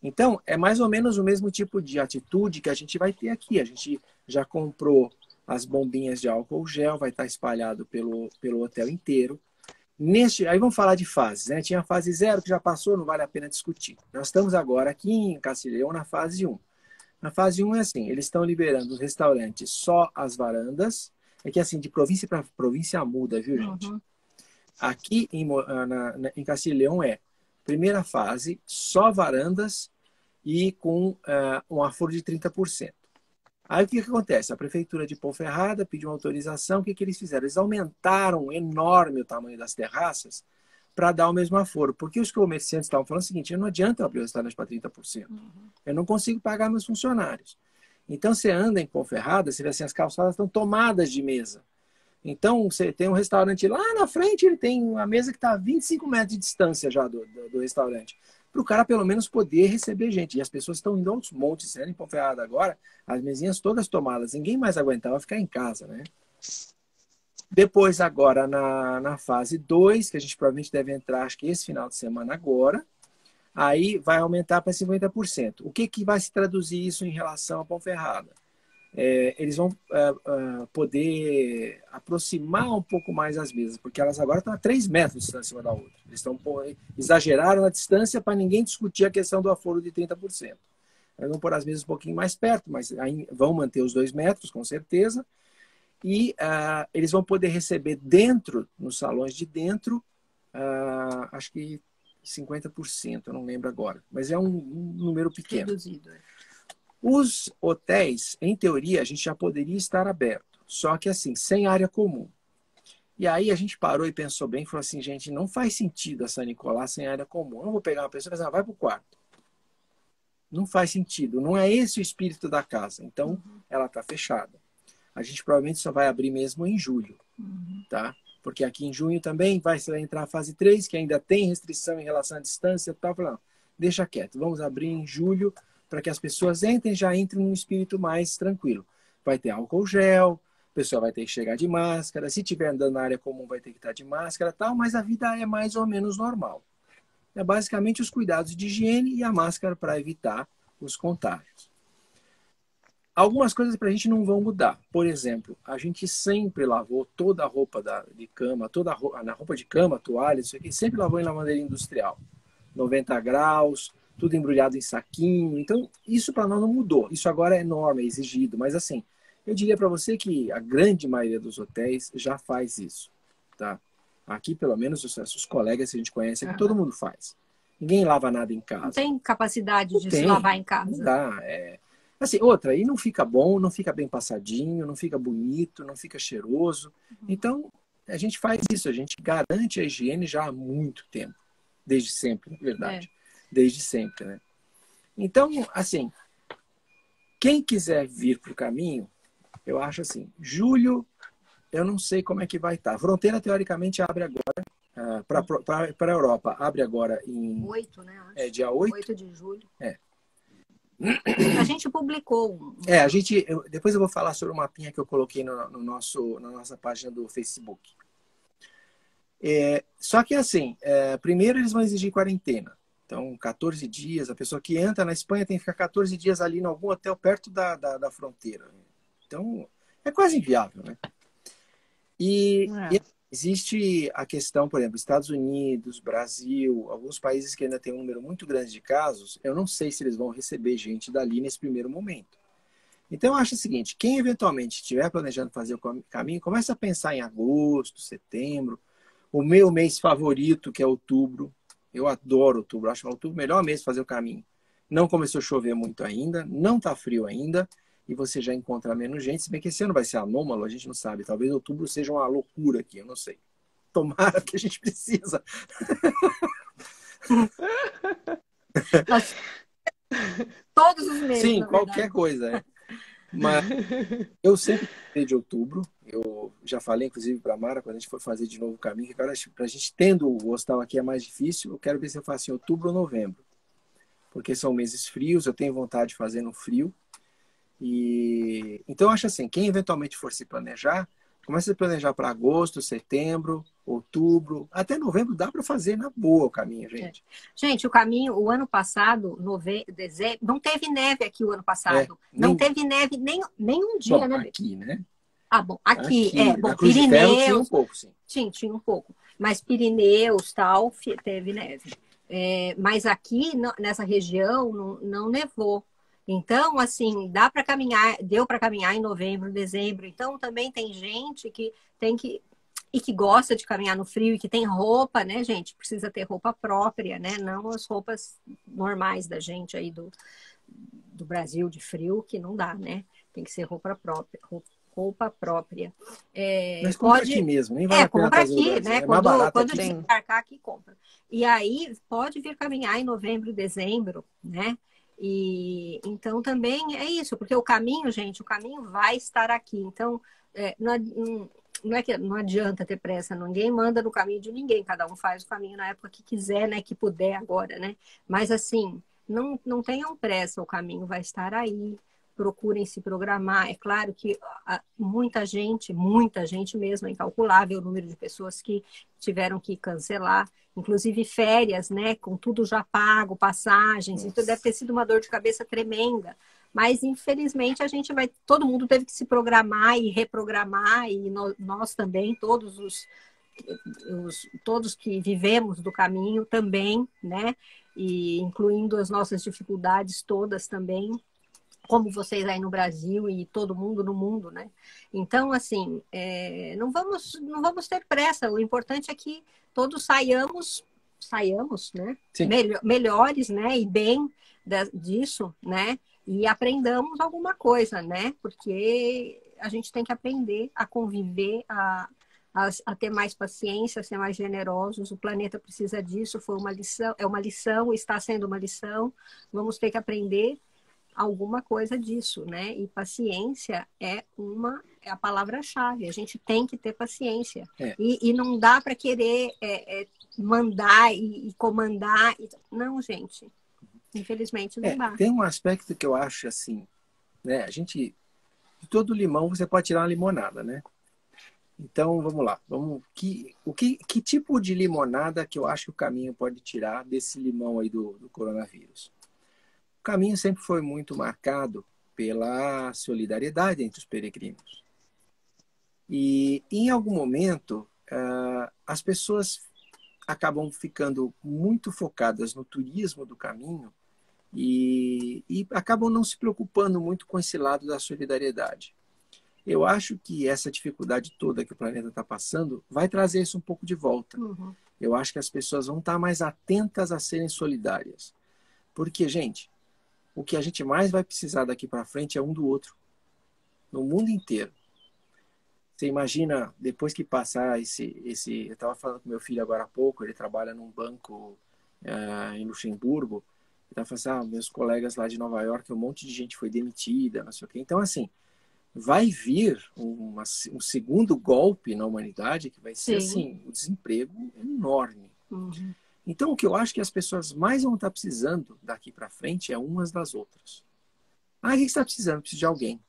Então, é mais ou menos o mesmo tipo de atitude que a gente vai ter aqui. A gente já comprou as bombinhas de álcool gel, vai estar espalhado pelo hotel inteiro. Aí vamos falar de fases, né? Tinha a fase 0 que já passou, não vale a pena discutir. Nós estamos agora aqui em Cacilhão na fase 1. Na fase 1 é assim, eles estão liberando os restaurantes só as varandas. É que assim, de província para província muda, viu, gente? Uhum. Aqui em Cacilhão primeira fase, só varandas e com um aforo de 30%. Aí o que acontece? A prefeitura de Ponferrada pediu uma autorização. O que eles fizeram? Eles aumentaram enorme o tamanho das terraças para dar o mesmo aforo. Porque os comerciantes estavam falando o seguinte: não adianta eu abrir o restaurante para 30%. Eu não consigo pagar meus funcionários. Então você anda em Ponferrada, você vê assim, as calçadas estão tomadas de mesa. Então você tem um restaurante lá na frente, ele tem uma mesa que está a 25 metros de distância já do restaurante. Para o cara pelo menos poder receber gente. E as pessoas estão indo aos montes, né? Em Ponferrada agora, as mesinhas todas tomadas. Ninguém mais aguentava ficar em casa, né? Depois, agora, na fase 2, que a gente provavelmente deve entrar, acho que esse final de semana agora, aí vai aumentar para 50%. O que vai se traduzir isso em relação a Ponferrada? Eles vão poder aproximar um pouco mais as mesas, porque elas agora estão a 3 metros de distância uma da outra. Eles exageraram a distância para ninguém discutir a questão do aforo de 30%. Eles vão pôr as mesas um pouquinho mais perto, mas vão manter os 2 metros, com certeza. E eles vão poder receber dentro, nos salões de dentro, acho que 50%, eu não lembro agora. Mas é um número pequeno. Reduzido. Os hotéis, em teoria, a gente já poderia estar aberto. Só que assim, sem área comum. E aí a gente parou e pensou bem e falou assim, gente, não faz sentido a San Nicolás sem área comum. Eu não vou pegar uma pessoa e falar, vai para o quarto. Não faz sentido. Não é esse o espírito da casa. Então, ela está fechada. A gente provavelmente só vai abrir mesmo em julho. Tá? Porque aqui em junho também vai entrar a fase 3, que ainda tem restrição em relação à distância e tal. Falando, deixa quieto, vamos abrir em julho para que as pessoas já entrem num espírito mais tranquilo. Vai ter álcool gel, o pessoal vai ter que chegar de máscara, se tiver andando na área comum vai ter que estar de máscara e tal, mas a vida é mais ou menos normal. É basicamente os cuidados de higiene e a máscara para evitar os contágios. Algumas coisas para a gente não vão mudar. Por exemplo, a gente sempre lavou toda a roupa de cama, na roupa de cama, toalha, isso aqui, sempre lavou em lavanderia industrial. 90 graus, tudo embrulhado em saquinho. Então, isso para nós não mudou. Isso agora é norma, é exigido. Mas assim, eu diria para você que a grande maioria dos hotéis já faz isso. Tá? Aqui, pelo menos, os colegas que a gente conhece, aqui todo mundo faz. Ninguém lava nada em casa. Não tem capacidade de se lavar em casa. Não dá, Assim, outra, aí não fica bom, não fica bem passadinho, não fica bonito, não fica cheiroso. Então, a gente faz isso, a gente garante a higiene já há muito tempo. Desde sempre, na verdade. Desde sempre, né? Então, assim, quem quiser vir para o caminho, eu acho assim, julho, eu não sei como é que vai estar. A fronteira, teoricamente, abre agora, para a Europa, abre agora em... 8, né? Acho. Dia 8? 8 de julho. A gente publicou. Depois eu vou falar sobre o mapinha que eu coloquei na nossa página do Facebook. Só que assim, primeiro eles vão exigir quarentena. Então, 14 dias, a pessoa que entra na Espanha tem que ficar 14 dias ali em algum hotel perto da fronteira. Então, é quase inviável, né? E existe a questão, por exemplo, Estados Unidos, Brasil, alguns países que ainda têm um número muito grande de casos, eu não sei se eles vão receber gente dali nesse primeiro momento. Então, eu acho o seguinte, quem eventualmente estiver planejando fazer o caminho, começa a pensar em agosto, setembro, o meu mês favorito, que é outubro. Eu adoro outubro, acho outubro o melhor mês para fazer o caminho. Não começou a chover muito ainda, não está frio ainda, e você já encontra menos gente, se bem que esse ano vai ser anômalo, a gente não sabe. Talvez outubro seja uma loucura aqui, eu não sei. Tomara, que a gente precisa. Todos os meses. Sim, qualquer coisa. Mas eu sempre gostei de outubro. Eu já falei, inclusive, para a Mara, quando a gente for fazer de novo o caminho, que agora, para a gente tendo o hostal aqui é mais difícil. Eu quero ver se eu faço em outubro ou novembro. Porque são meses frios, eu tenho vontade de fazer no frio. E então eu acho assim, quem eventualmente for se planejar, começa a planejar para agosto, setembro, outubro, até novembro dá para fazer na boa o caminho, gente. Gente, o caminho, o ano passado, dezembro, não teve neve aqui o ano passado. Não teve neve nem um dia, bom, né? aqui, né? Ah, bom, aqui bom, na Cruz de Ferro tinha um Pirineus, pouco, sim. tinha um pouco. Mas Pirineus, tal, teve neve. Mas aqui, nessa região, não nevou. Então, assim, deu para caminhar em novembro, dezembro. Então, também tem gente que e que gosta de caminhar no frio e que tem roupa, né, gente? Precisa ter roupa própria, né? Não as roupas normais da gente aí do Brasil de frio, que não dá, né? Tem que ser roupa própria. Roupa própria. Mas compra aqui mesmo, nem vale a pena compra trazer aqui, do Brasil. né? É mais barato Quando aqui. desembarcar aqui, compra. E aí pode vir caminhar em novembro, dezembro, né? E então também é isso, porque o caminho, gente, o caminho vai estar aqui. Então, não é que não adianta ter pressa, ninguém manda no caminho de ninguém, cada um faz o caminho na época que quiser, né? Que puder agora, né? Mas assim, não tenham pressa, o caminho vai estar aí. Procurem se programar. É claro que muita gente mesmo, é incalculável o número de pessoas que tiveram que cancelar, inclusive férias, né? Com tudo já pago, passagens, então deve ter sido uma dor de cabeça tremenda. Mas, infelizmente, todo mundo teve que se programar e reprogramar, e nós também, todos que vivemos do caminho também, né? E incluindo as nossas dificuldades todas também, como vocês aí no Brasil e todo mundo no mundo, né? Então, assim, não vamos ter pressa. O importante é que todos saiamos, né? Melhores, né? E bem disso, né? E aprendamos alguma coisa, né? Porque a gente tem que aprender a conviver, a ter mais paciência, a ser mais generosos. O planeta precisa disso. Foi uma lição, é uma lição, está sendo uma lição. Vamos ter que aprender alguma coisa disso, né? E paciência é a palavra-chave. A gente tem que ter paciência. E não dá para querer mandar e comandar. Não, gente. Infelizmente não dá. Tem um aspecto que eu acho assim, né? A gente, de todo limão você pode tirar uma limonada, né? Então vamos lá, que tipo de limonada que eu acho que o caminho pode tirar desse limão aí do coronavírus? O caminho sempre foi muito marcado pela solidariedade entre os peregrinos. E em algum momento as pessoas acabam ficando muito focadas no turismo do caminho e acabam não se preocupando muito com esse lado da solidariedade. Eu acho que essa dificuldade toda que o planeta está passando vai trazer isso um pouco de volta. Uhum. Eu acho que as pessoas vão estar mais atentas a serem solidárias. Porque, gente, o que a gente mais vai precisar daqui para frente é um do outro. No mundo inteiro. Você imagina, depois que passar eu estava falando com meu filho agora há pouco, ele trabalha num banco em Luxemburgo. Ele estava falando assim, meus colegas lá de Nova York, um monte de gente foi demitida, não sei o quê. Então, assim, vai vir um segundo golpe na humanidade que vai ser, assim, um desemprego enorme. Uhum. Então, o que eu acho que as pessoas mais vão estar precisando daqui para frente é umas das outras. O que você está precisando? Preciso de alguém.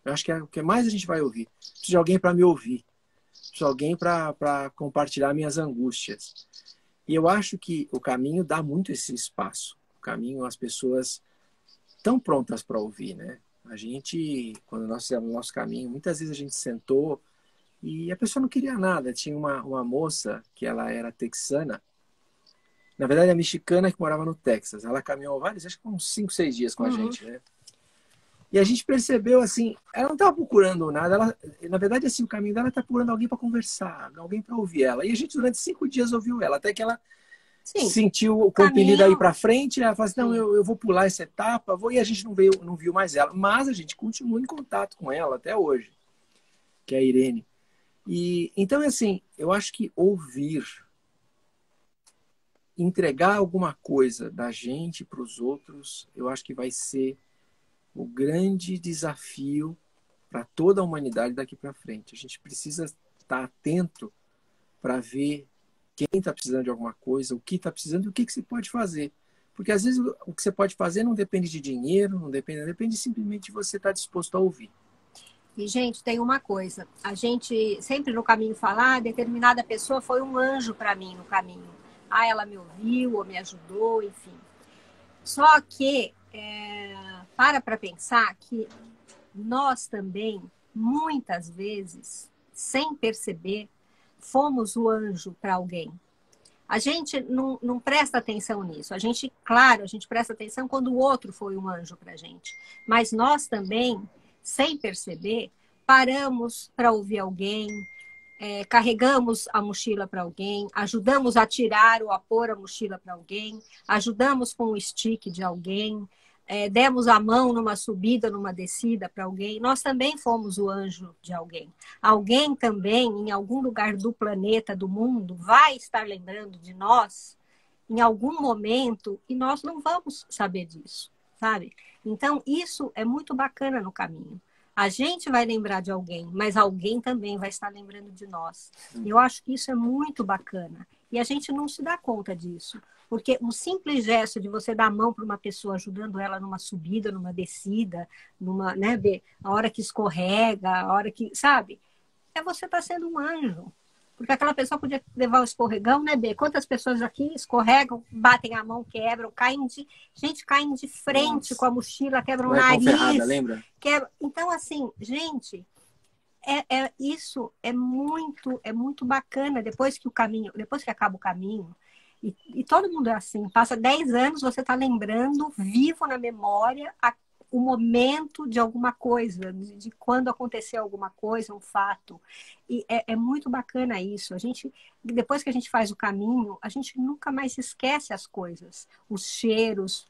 Eu acho que é o que mais a gente vai ouvir. Preciso de alguém para me ouvir. Preciso de alguém para compartilhar minhas angústias. E eu acho que o caminho dá muito esse espaço. O caminho, as pessoas estão prontas para ouvir, né? A gente, quando nós fizemos o nosso caminho, muitas vezes a gente sentou e a pessoa não queria nada. Tinha uma moça que ela era texana, na verdade, a mexicana que morava no Texas. Ela caminhou acho que uns 5, 6 dias com a gente, né? E a gente percebeu, assim, ela não estava procurando nada. Na verdade, assim, o caminho dela está procurando alguém para conversar, alguém para ouvir ela. E a gente, durante 5 dias, ouviu ela, até que ela sentiu compelida a ir para frente. Ela falou assim, não, eu vou pular essa etapa, e a gente não viu mais ela. Mas a gente continua em contato com ela até hoje, que é a Irene. E, então, assim, eu acho que ouvir, entregar alguma coisa da gente para os outros, eu acho que vai ser o grande desafio para toda a humanidade daqui para frente. A gente precisa estar atento para ver quem está precisando de alguma coisa, o que está precisando e o que se pode fazer. Porque às vezes o que você pode fazer não depende de dinheiro, depende simplesmente de você estar disposto a ouvir. E, gente, tem uma coisa. A gente sempre no caminho fala, determinada pessoa foi um anjo para mim no caminho. Ela me ouviu ou me ajudou, enfim. Só que para pensar que nós também, muitas vezes, sem perceber, fomos o anjo para alguém. A gente não presta atenção nisso. A gente presta atenção quando o outro foi um anjo para a gente. Mas nós também, sem perceber, paramos para ouvir alguém, carregamos a mochila para alguém, ajudamos a tirar ou a pôr a mochila para alguém, ajudamos com o stick de alguém, demos a mão numa subida, numa descida para alguém. Nós também fomos o anjo de alguém. Alguém também, em algum lugar do planeta, do mundo, vai estar lembrando de nós em algum momento e nós não vamos saber disso, sabe? Então, isso é muito bacana no caminho. A gente vai lembrar de alguém, mas alguém também vai estar lembrando de nós. Eu acho que isso é muito bacana. E a gente não se dá conta disso. Porque um simples gesto de você dar a mão para uma pessoa, ajudando ela numa subida, numa descida, a hora que escorrega, a hora que, sabe? Você tá sendo um anjo. Porque aquela pessoa podia levar o escorregão, né, B? Quantas pessoas aqui escorregam, batem a mão, quebram, caem de frente com a mochila, quebram o nariz. Ferrada, lembra? Então, assim, gente, isso é muito bacana. Depois que acaba o caminho, e todo mundo é assim, passa 10 anos, você está lembrando, vivo na memória, o momento de alguma coisa, de quando aconteceu alguma coisa, um fato. E é muito bacana isso. Depois que a gente faz o caminho, a gente nunca mais esquece as coisas. Os cheiros,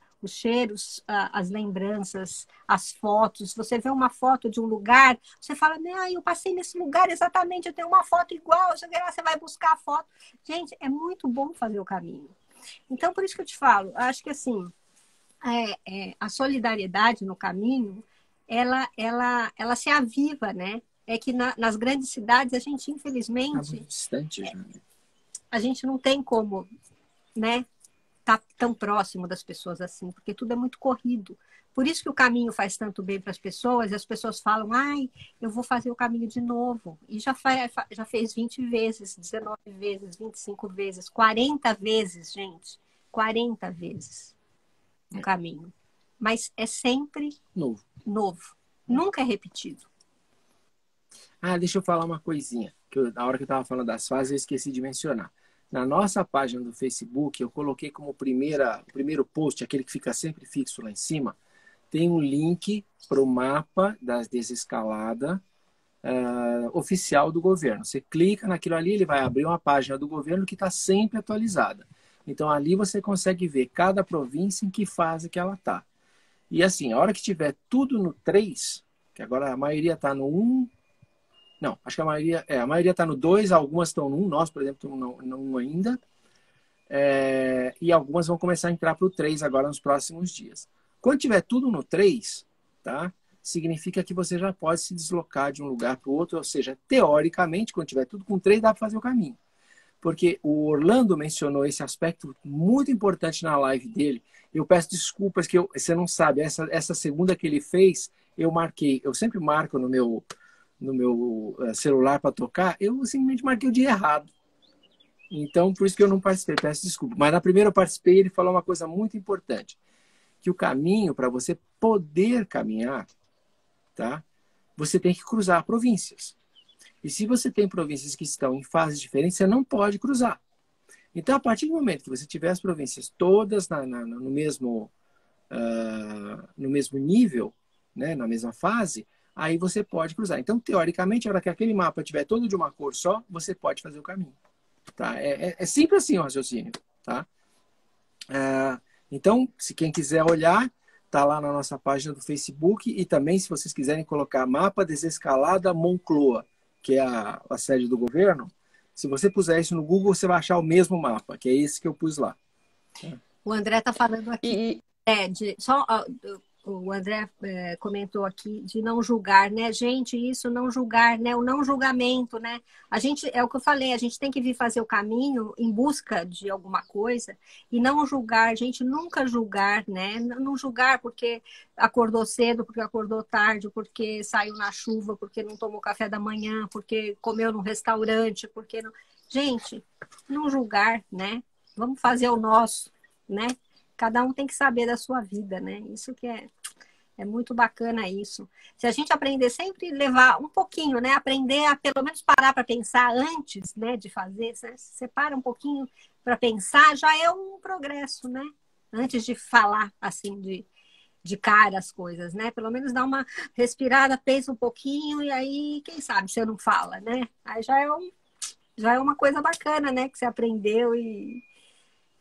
as lembranças, as fotos. Você vê uma foto de um lugar, você fala, eu passei nesse lugar exatamente, eu tenho uma foto igual, você vai buscar a foto. Gente, é muito bom fazer o caminho. Então, por isso que eu te falo, acho que assim, a solidariedade no caminho, ela se aviva, né? É que nas grandes cidades, a gente, infelizmente, distante já, né? A gente não tem como, né? Tá tão próximo das pessoas assim, porque tudo é muito corrido. Por isso que o caminho faz tanto bem para as pessoas, e as pessoas falam, eu vou fazer o caminho de novo. E já fez 20 vezes, 19 vezes, 25 vezes, 40 vezes, gente. 40 vezes no caminho. Mas é sempre novo. Nunca é repetido. Deixa eu falar uma coisinha, que na hora que eu estava falando das fases, eu esqueci de mencionar. Na nossa página do Facebook, eu coloquei como primeiro post, aquele que fica sempre fixo lá em cima, tem um link para o mapa da desescalada oficial do governo. Você clica naquilo ali, ele vai abrir uma página do governo que está sempre atualizada. Então, ali você consegue ver cada província em que fase que ela está. E assim, a hora que tiver tudo no 3, que agora a maioria está no 1, não, acho que a maioria está no 2, algumas estão no 1, nós, por exemplo, estamos no 1 ainda. E algumas vão começar a entrar para o 3 agora nos próximos dias. Quando tiver tudo no 3, tá? Significa que você já pode se deslocar de um lugar para o outro, ou seja, teoricamente, quando tiver tudo com 3, dá para fazer o caminho. Porque o Orlando mencionou esse aspecto muito importante na live dele. Eu peço desculpas que você não sabe, essa segunda que ele fez, eu sempre marco no meu celular para tocar, eu simplesmente marquei o dia errado. Então, por isso que eu não participei, peço desculpa. Mas na primeira eu participei e ele falou uma coisa muito importante, que o caminho, para você poder caminhar, tá? Você tem que cruzar províncias. E se você tem províncias que estão em fases diferentes, você não pode cruzar. Então, a partir do momento que você tiver as províncias todas no mesmo nível, né, na mesma fase, aí você pode cruzar. Então, teoricamente, a hora que aquele mapa estiver todo de uma cor só, você pode fazer o caminho. Tá? É sempre assim o raciocínio. Tá? Então, se quem quiser olhar, tá lá na nossa página do Facebook, e também, se vocês quiserem colocar mapa desescalada Moncloa, que é a sede do governo, se você puser isso no Google, você vai achar o mesmo mapa, que é esse que eu pus lá. O André está falando aqui. o André comentou aqui de não julgar, né? Gente, isso não julgar, né? O não julgamento, né? A gente, é o que eu falei, a gente tem que vir fazer o caminho em busca de alguma coisa e não julgar, gente, nunca julgar, né? Não julgar porque acordou cedo, porque acordou tarde, porque saiu na chuva, porque não tomou café da manhã, porque comeu num restaurante, porque não... Gente, não julgar, né? Vamos fazer o nosso, né? Cada um tem que saber da sua vida, né? Isso que é muito bacana isso. Se a gente aprender sempre levar um pouquinho, né? Aprender a pelo menos parar para pensar antes, né? De fazer, você para um pouquinho para pensar, já é um progresso, né? Antes de falar assim de cara as coisas, né? Pelo menos dá uma respirada, pensa um pouquinho e aí, quem sabe, você não fala, né? Aí já é uma coisa bacana, né? Que você aprendeu e,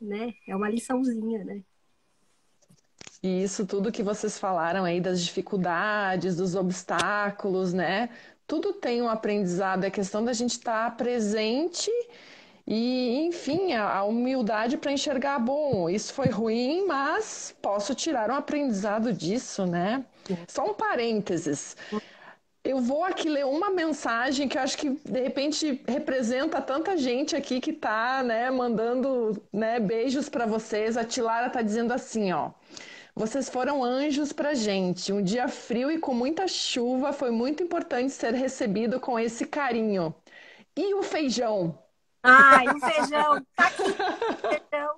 né? É uma liçãozinha, né? E isso tudo que vocês falaram aí das dificuldades, dos obstáculos, né? Tudo tem um aprendizado, é questão da gente estar presente e, enfim, a humildade para enxergar, bom, isso foi ruim, mas posso tirar um aprendizado disso, né? Só um parênteses. Eu vou aqui ler uma mensagem que eu acho que de repente representa tanta gente aqui que tá, né, mandando, né, beijos para vocês. A Tilara tá dizendo assim, ó: vocês foram anjos pra gente. Um dia frio e com muita chuva foi muito importante ser recebido com esse carinho. E o feijão? Ai, o feijão, tá aqui, feijão,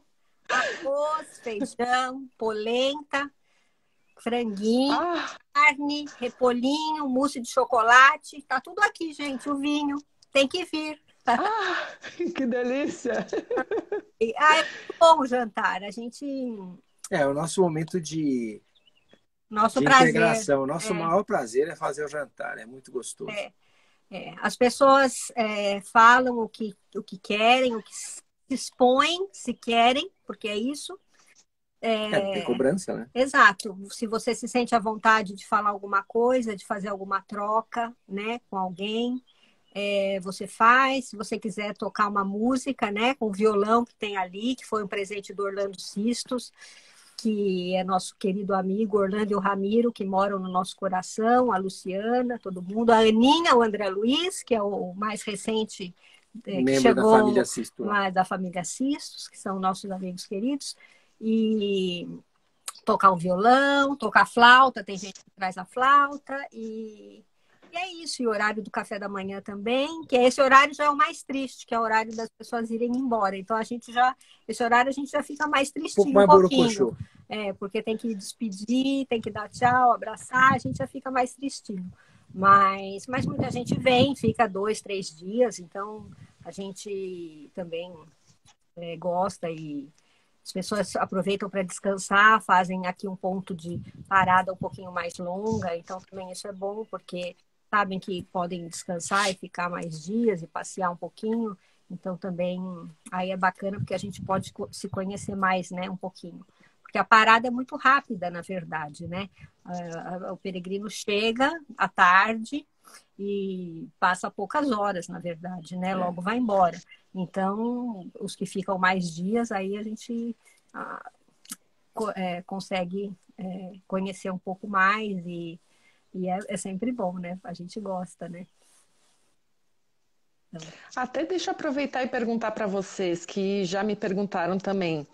arroz, feijão, polenta, franguinho, Ah, carne, repolhinho, mousse de chocolate, tá tudo aqui, gente, o vinho, tem que vir. ah, que delícia! É muito bom o jantar, a gente, É o nosso momento nosso de prazer. integração. O nosso maior prazer é fazer o jantar, é muito gostoso. As pessoas falam o que querem, o que se expõem, se querem, porque é isso. Não tem cobrança, né? Exato. Se você se sente à vontade de falar alguma coisa, de fazer alguma troca, né, com alguém, você faz. Se você quiser tocar uma música, né, com o violão que tem ali, que foi um presente do Orlando Sistos, que é nosso querido amigo Orlando e o Ramiro, que moram no nosso coração, a Luciana, todo mundo, a Aninha, o André Luiz, que é o mais recente que Membro da chegou família Sisto. lá da família Sistos, que são nossos amigos queridos, e tocar o violão, tocar flauta, tem gente que traz a flauta, e é isso, e o horário do café da manhã também, que esse horário já é o mais triste, que é o horário das pessoas irem embora. Então esse horário a gente já fica mais Um pouco tristinho, um mais pouquinho. borocochô. Porque tem que despedir, tem que dar tchau, abraçar, a gente já fica mais tristinho. Mas muita gente vem, fica 2, 3 dias, então a gente também gosta e as pessoas aproveitam para descansar, fazem aqui um ponto de parada um pouquinho mais longa, então também isso é bom, porque sabem que podem descansar e ficar mais dias e passear um pouquinho, então também aí é bacana porque a gente pode se conhecer mais, né, um pouquinho. Porque a parada é muito rápida, na verdade, né? O peregrino chega à tarde e passa poucas horas, na verdade, né? Logo vai embora. Então, os que ficam mais dias, aí a gente consegue conhecer um pouco mais e é sempre bom, né? A gente gosta, né? Então... Até deixa eu aproveitar e perguntar para vocês, que já me perguntaram também.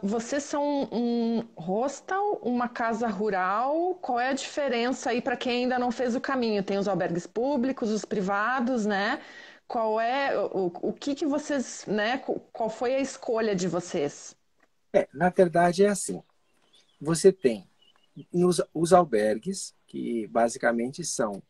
Vocês são um hostel, uma casa rural? Qual é a diferença aí para quem ainda não fez o caminho? Tem os albergues públicos, os privados, né? Qual é o que vocês, né? Qual foi a escolha de vocês? Na verdade é assim. Você tem os albergues, que basicamente são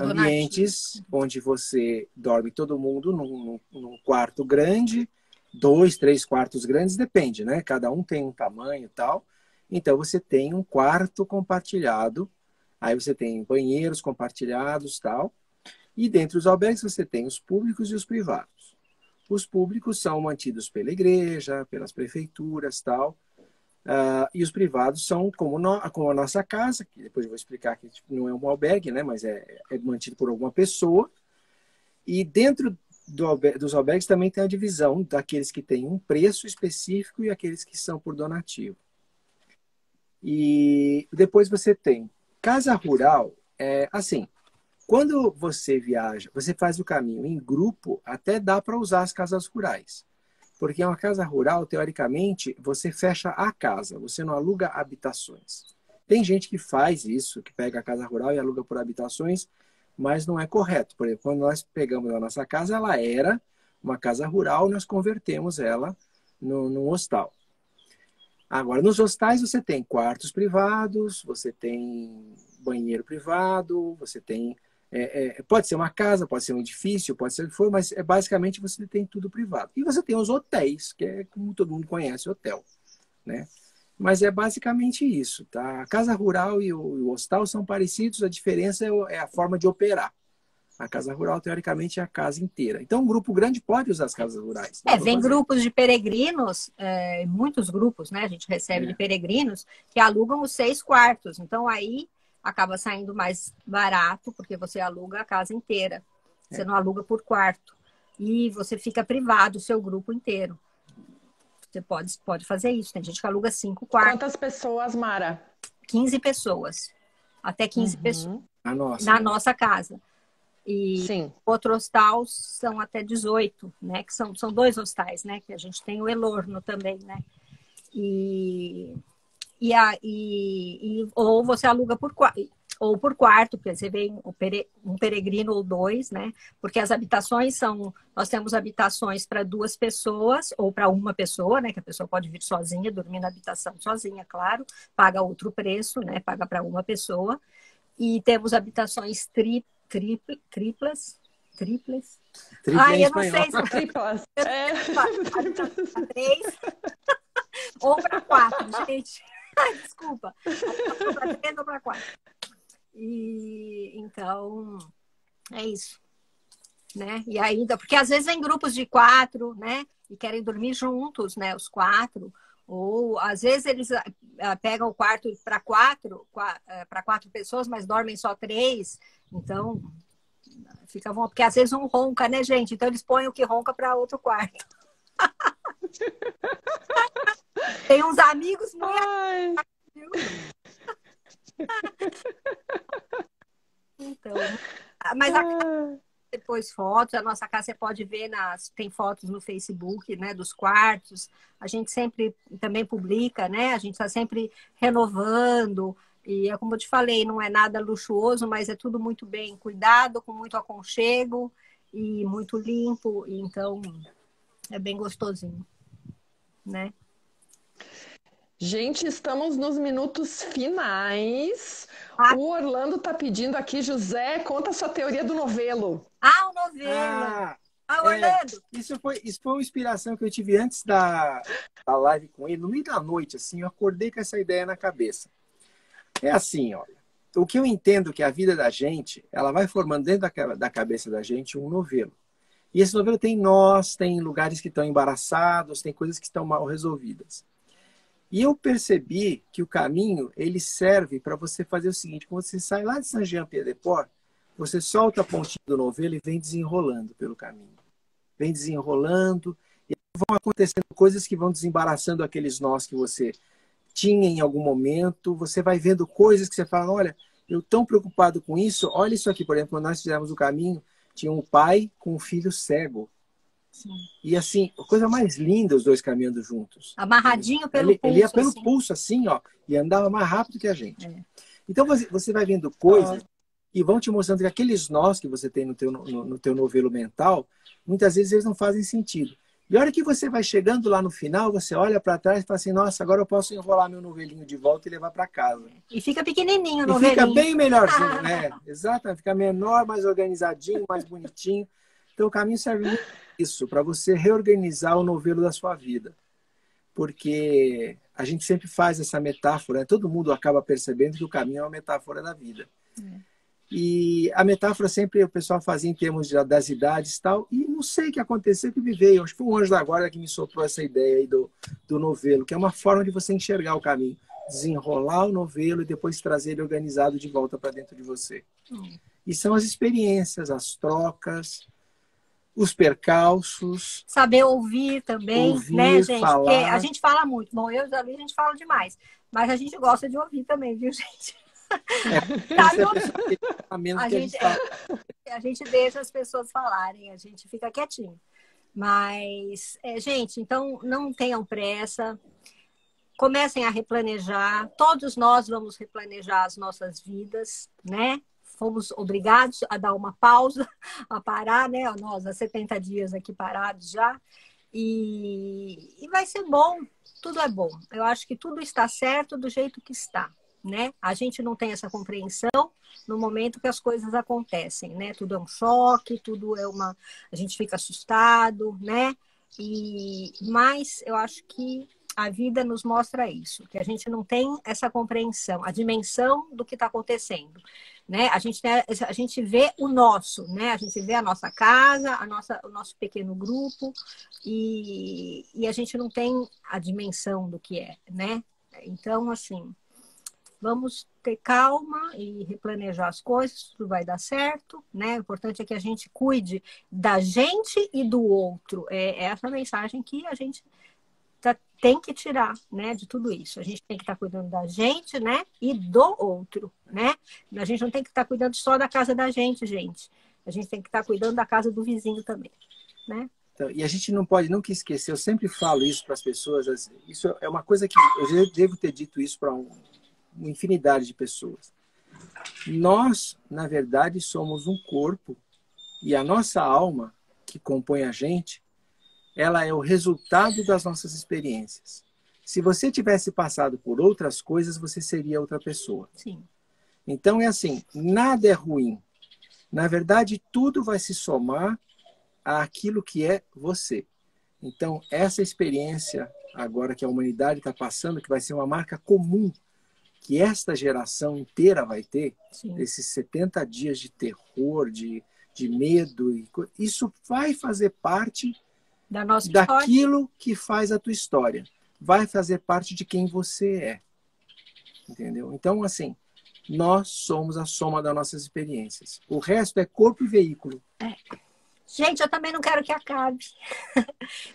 ambientes onde você dorme todo mundo num quarto grande, 2, 3 quartos grandes, depende, né? Cada um tem um tamanho e tal. Então você tem um quarto compartilhado, aí você tem banheiros compartilhados e tal. E dentro dos albergues você tem os públicos e os privados. Os públicos são mantidos pela igreja, pelas prefeituras e tal. E os privados são como a nossa casa, que depois eu vou explicar que não é um albergue, né, mas é mantido por alguma pessoa. E dentro dos albergues também tem a divisão daqueles que têm um preço específico e aqueles que são por donativo. E depois você tem casa rural, assim, quando você viaja, você faz o caminho em grupo, até dá para usar as casas rurais. Porque uma casa rural, teoricamente, você fecha a casa, você não aluga habitações. Tem gente que faz isso, que pega a casa rural e aluga por habitações, mas não é correto. Por exemplo, quando nós pegamos a nossa casa, ela era uma casa rural, nós convertemos ela num hostal. Agora, nos hostais você tem quartos privados, você tem banheiro privado, você tem... pode ser uma casa, pode ser um edifício, pode ser o que for, mas basicamente você tem tudo privado. E você tem os hotéis, que é como todo mundo conhece, hotel, né? Mas é basicamente isso, tá? A casa rural e o hostal são parecidos, a diferença é a forma de operar. A casa rural, teoricamente, é a casa inteira. Então, um grupo grande pode usar as casas rurais. Vem grupos de peregrinos, muitos grupos, né? A gente recebe de peregrinos que alugam os 6 quartos. Então, aí acaba saindo mais barato, porque você aluga a casa inteira. Você não aluga por quarto. E você fica privado, o seu grupo inteiro. Você pode fazer isso. Tem gente que aluga 5 quartos. Quantas pessoas, Mara? 15 pessoas. Até 15 pessoas. Na nossa casa. E Sim. outros hostels são até 18, né? Que são 2 hostais, né? Que a gente tem o Elorno também, né? Ou você aluga por quarto, porque você vem um peregrino ou 2, né? Porque as habitações nós temos habitações para 2 pessoas ou para uma pessoa, né? Que a pessoa pode vir sozinha, dormir na habitação sozinha, claro, paga outro preço, né? Paga para uma pessoa. E temos habitações triplas. Eu não sei se triplas. Para 3 ou para 4, gente. Ai, desculpa. Para 3 ou para 4. E então é isso, né? E ainda, porque às vezes vem grupos de 4, né? E querem dormir juntos, né? Os 4. Ou às vezes eles pegam o quarto para 4 pessoas, mas dormem só 3. Então fica bom, porque às vezes um ronca, né, gente? Então eles põem o que ronca para outro quarto. Tem uns amigos muito. Então, mas depois fotos, a nossa casa você pode ver, tem fotos no Facebook, né, dos quartos. A gente sempre também publica, né? A gente está sempre renovando. E é como eu te falei, não é nada luxuoso, mas é tudo muito bem cuidado, com muito aconchego e muito limpo. Então, é bem gostosinho, né? Gente, estamos nos minutos finais. O Orlando tá pedindo aqui, José, conta a sua teoria do novelo. O novelo! Orlando! Isso foi uma inspiração que eu tive antes da live com ele. No meio da noite, assim, eu acordei com essa ideia na cabeça. É assim, olha. O que eu entendo que a vida da gente, ela vai formando dentro da cabeça da gente um novelo. E esse novelo tem nós, tem lugares que estão embaraçados, tem coisas que estão mal resolvidas. E eu percebi que o caminho, ele serve para você fazer o seguinte: quando você sai lá de Saint-Jean-Pied-de-Port, você solta a pontinha do novelo e vem desenrolando pelo caminho. Vem desenrolando, e vão acontecendo coisas que vão desembaraçando aqueles nós que você tinha em algum momento. Você vai vendo coisas que você fala: olha, eu tão preocupado com isso, olha isso aqui. Por exemplo, quando nós fizemos o caminho, tinha um pai com um filho cego. Sim. E assim, a coisa mais linda, os 2 caminhando juntos. Amarradinho pelo pulso. Ele ia pelo pulso, assim, ó, e andava mais rápido que a gente. Então você vai vendo coisas que vão te mostrando que aqueles nós que você tem no teu novelo mental, muitas vezes eles não fazem sentido. E a hora que você vai chegando lá no final, você olha para trás e fala assim: nossa, agora eu posso enrolar meu novelinho de volta e levar para casa. E fica pequenininho o novelinho. E fica bem melhorzinho, né? Exato, fica menor, mais organizadinho, mais bonitinho. Então o caminho serve muito isso, para você reorganizar o novelo da sua vida. Porque a gente sempre faz essa metáfora, né? Todo mundo acaba percebendo que o caminho é uma metáfora da vida. E a metáfora sempre o pessoal fazia em termos das idades e tal, e não sei o que aconteceu, que me veio, acho que foi um anjo da guarda que me soprou essa ideia aí do novelo, que é uma forma de você enxergar o caminho, desenrolar o novelo e depois trazer ele organizado de volta para dentro de você. E são as experiências, as trocas, os percalços, Saber ouvir também, né, gente? falar. Porque a gente fala muito. Bom, eu e a gente fala demais. Mas a gente gosta de ouvir também, viu, gente? Sabe ouvir. A menos A que gente, a gente deixa as pessoas falarem, a gente fica quietinho. Mas, gente, então não tenham pressa. Comecem a replanejar. Todos nós vamos replanejar as nossas vidas, né? Fomos obrigados a dar uma pausa, a parar, né? Nós há 70 dias aqui parados já. E vai ser bom, tudo é bom. Eu acho que tudo está certo do jeito que está, né? A gente não tem essa compreensão no momento que as coisas acontecem, né? Tudo é um choque, tudo é uma... A gente fica assustado, né? Mas eu acho que a vida nos mostra isso, que a gente não tem essa compreensão, a dimensão do que está acontecendo, né? A gente vê o nosso, né? A gente vê a nossa casa, o nosso pequeno grupo e a gente não tem a dimensão do que é, né? Então, assim, vamos ter calma e replanejar as coisas, tudo vai dar certo, né? O importante é que a gente cuide da gente e do outro. É essa mensagem que a gente tem que tirar, né, de tudo isso. A gente tem que estar cuidando da gente, né, e do outro, né? A gente não tem que estar cuidando só da casa da gente, gente. A gente tem que estar cuidando da casa do vizinho também, né? Então, e a gente não pode nunca esquecer, eu sempre falo isso para as pessoas, isso é uma coisa que eu já devo ter dito isso para uma infinidade de pessoas. Nós, na verdade, somos um corpo e a nossa alma, que compõe a gente, ela é o resultado das nossas experiências. Se você tivesse passado por outras coisas, você seria outra pessoa. Sim. Então é assim, nada é ruim. Na verdade, tudo vai se somar àquilo que é você. Então, essa experiência, agora que a humanidade está passando, que vai ser uma marca comum, que esta geração inteira vai ter, Sim. esses 70 dias de terror, de medo, isso vai fazer parte da nossa daquilo história. Que faz a tua história. Vai fazer parte de quem você é. Entendeu? Então, assim, nós somos a soma das nossas experiências. O resto é corpo e veículo. Gente, eu também não quero que acabe.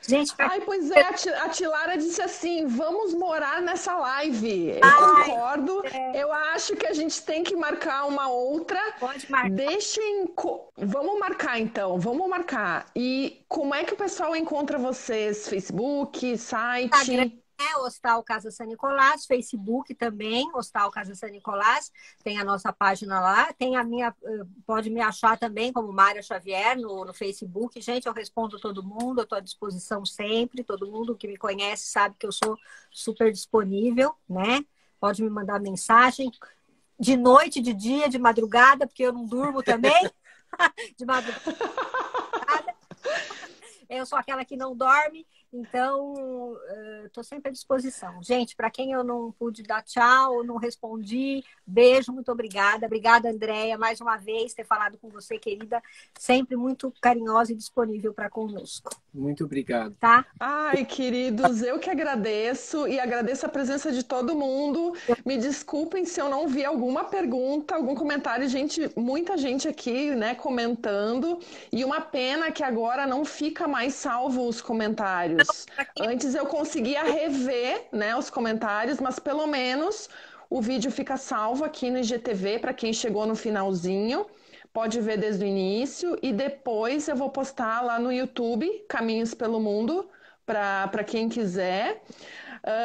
Gente, Ai, pois é, a Tilara disse assim, vamos morar nessa live. Eu concordo. Eu acho que a gente tem que marcar uma outra. Pode marcar. Vamos marcar, então. Vamos marcar. E como é que o pessoal encontra vocês? Facebook, site? Instagram. Hostal Casa San Nicolás, Facebook também, Hostal Casa San Nicolás, tem a nossa página lá, tem a minha, pode me achar também como Mária Xavier no Facebook. Gente, eu respondo todo mundo, eu estou à disposição sempre, todo mundo que me conhece sabe que eu sou super disponível, né? Pode me mandar mensagem de noite, de dia, de madrugada, porque eu não durmo também, de madrugada. Eu sou aquela que não dorme, então estou sempre à disposição. Gente, para quem eu não pude dar tchau, não respondi, beijo, muito obrigada. Obrigada, Andréia, mais uma vez, ter falado com você, querida. Sempre muito carinhosa e disponível para conosco. Muito obrigado. Tá? Ai, queridos, eu que agradeço e agradeço a presença de todo mundo. Me desculpem se eu não vi alguma pergunta, algum comentário, gente, muita gente aqui, né, comentando. E uma pena que agora não fica mais salvo os comentários. Antes eu conseguia rever, né, os comentários, mas pelo menos o vídeo fica salvo aqui no IGTV para quem chegou no finalzinho. Pode ver desde o início e depois eu vou postar lá no YouTube, Caminhos pelo Mundo, para quem quiser.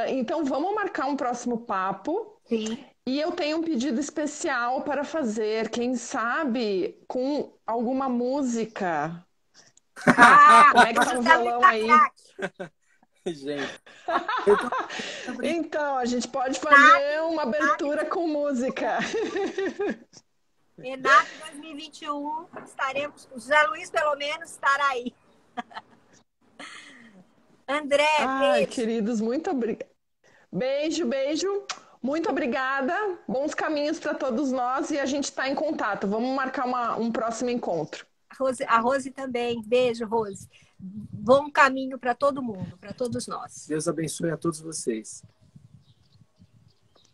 Então vamos marcar um próximo papo. Sim. E eu tenho um pedido especial para fazer, quem sabe com alguma música. Como é que tá o violão aí? Gente. Então, a gente pode fazer uma abertura com música. Renato 2021, estaremos, o José Luiz pelo menos estará aí. André, Ai, beijo. queridos, muito obrigada. Beijo, beijo. Muito obrigada. Bons caminhos para todos nós e a gente está em contato. Vamos marcar um próximo encontro. A Rose também. Beijo, Rose. Bom caminho para todo mundo, para todos nós. Deus abençoe a todos vocês.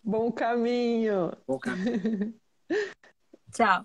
Bom caminho. Bom caminho. Tchau.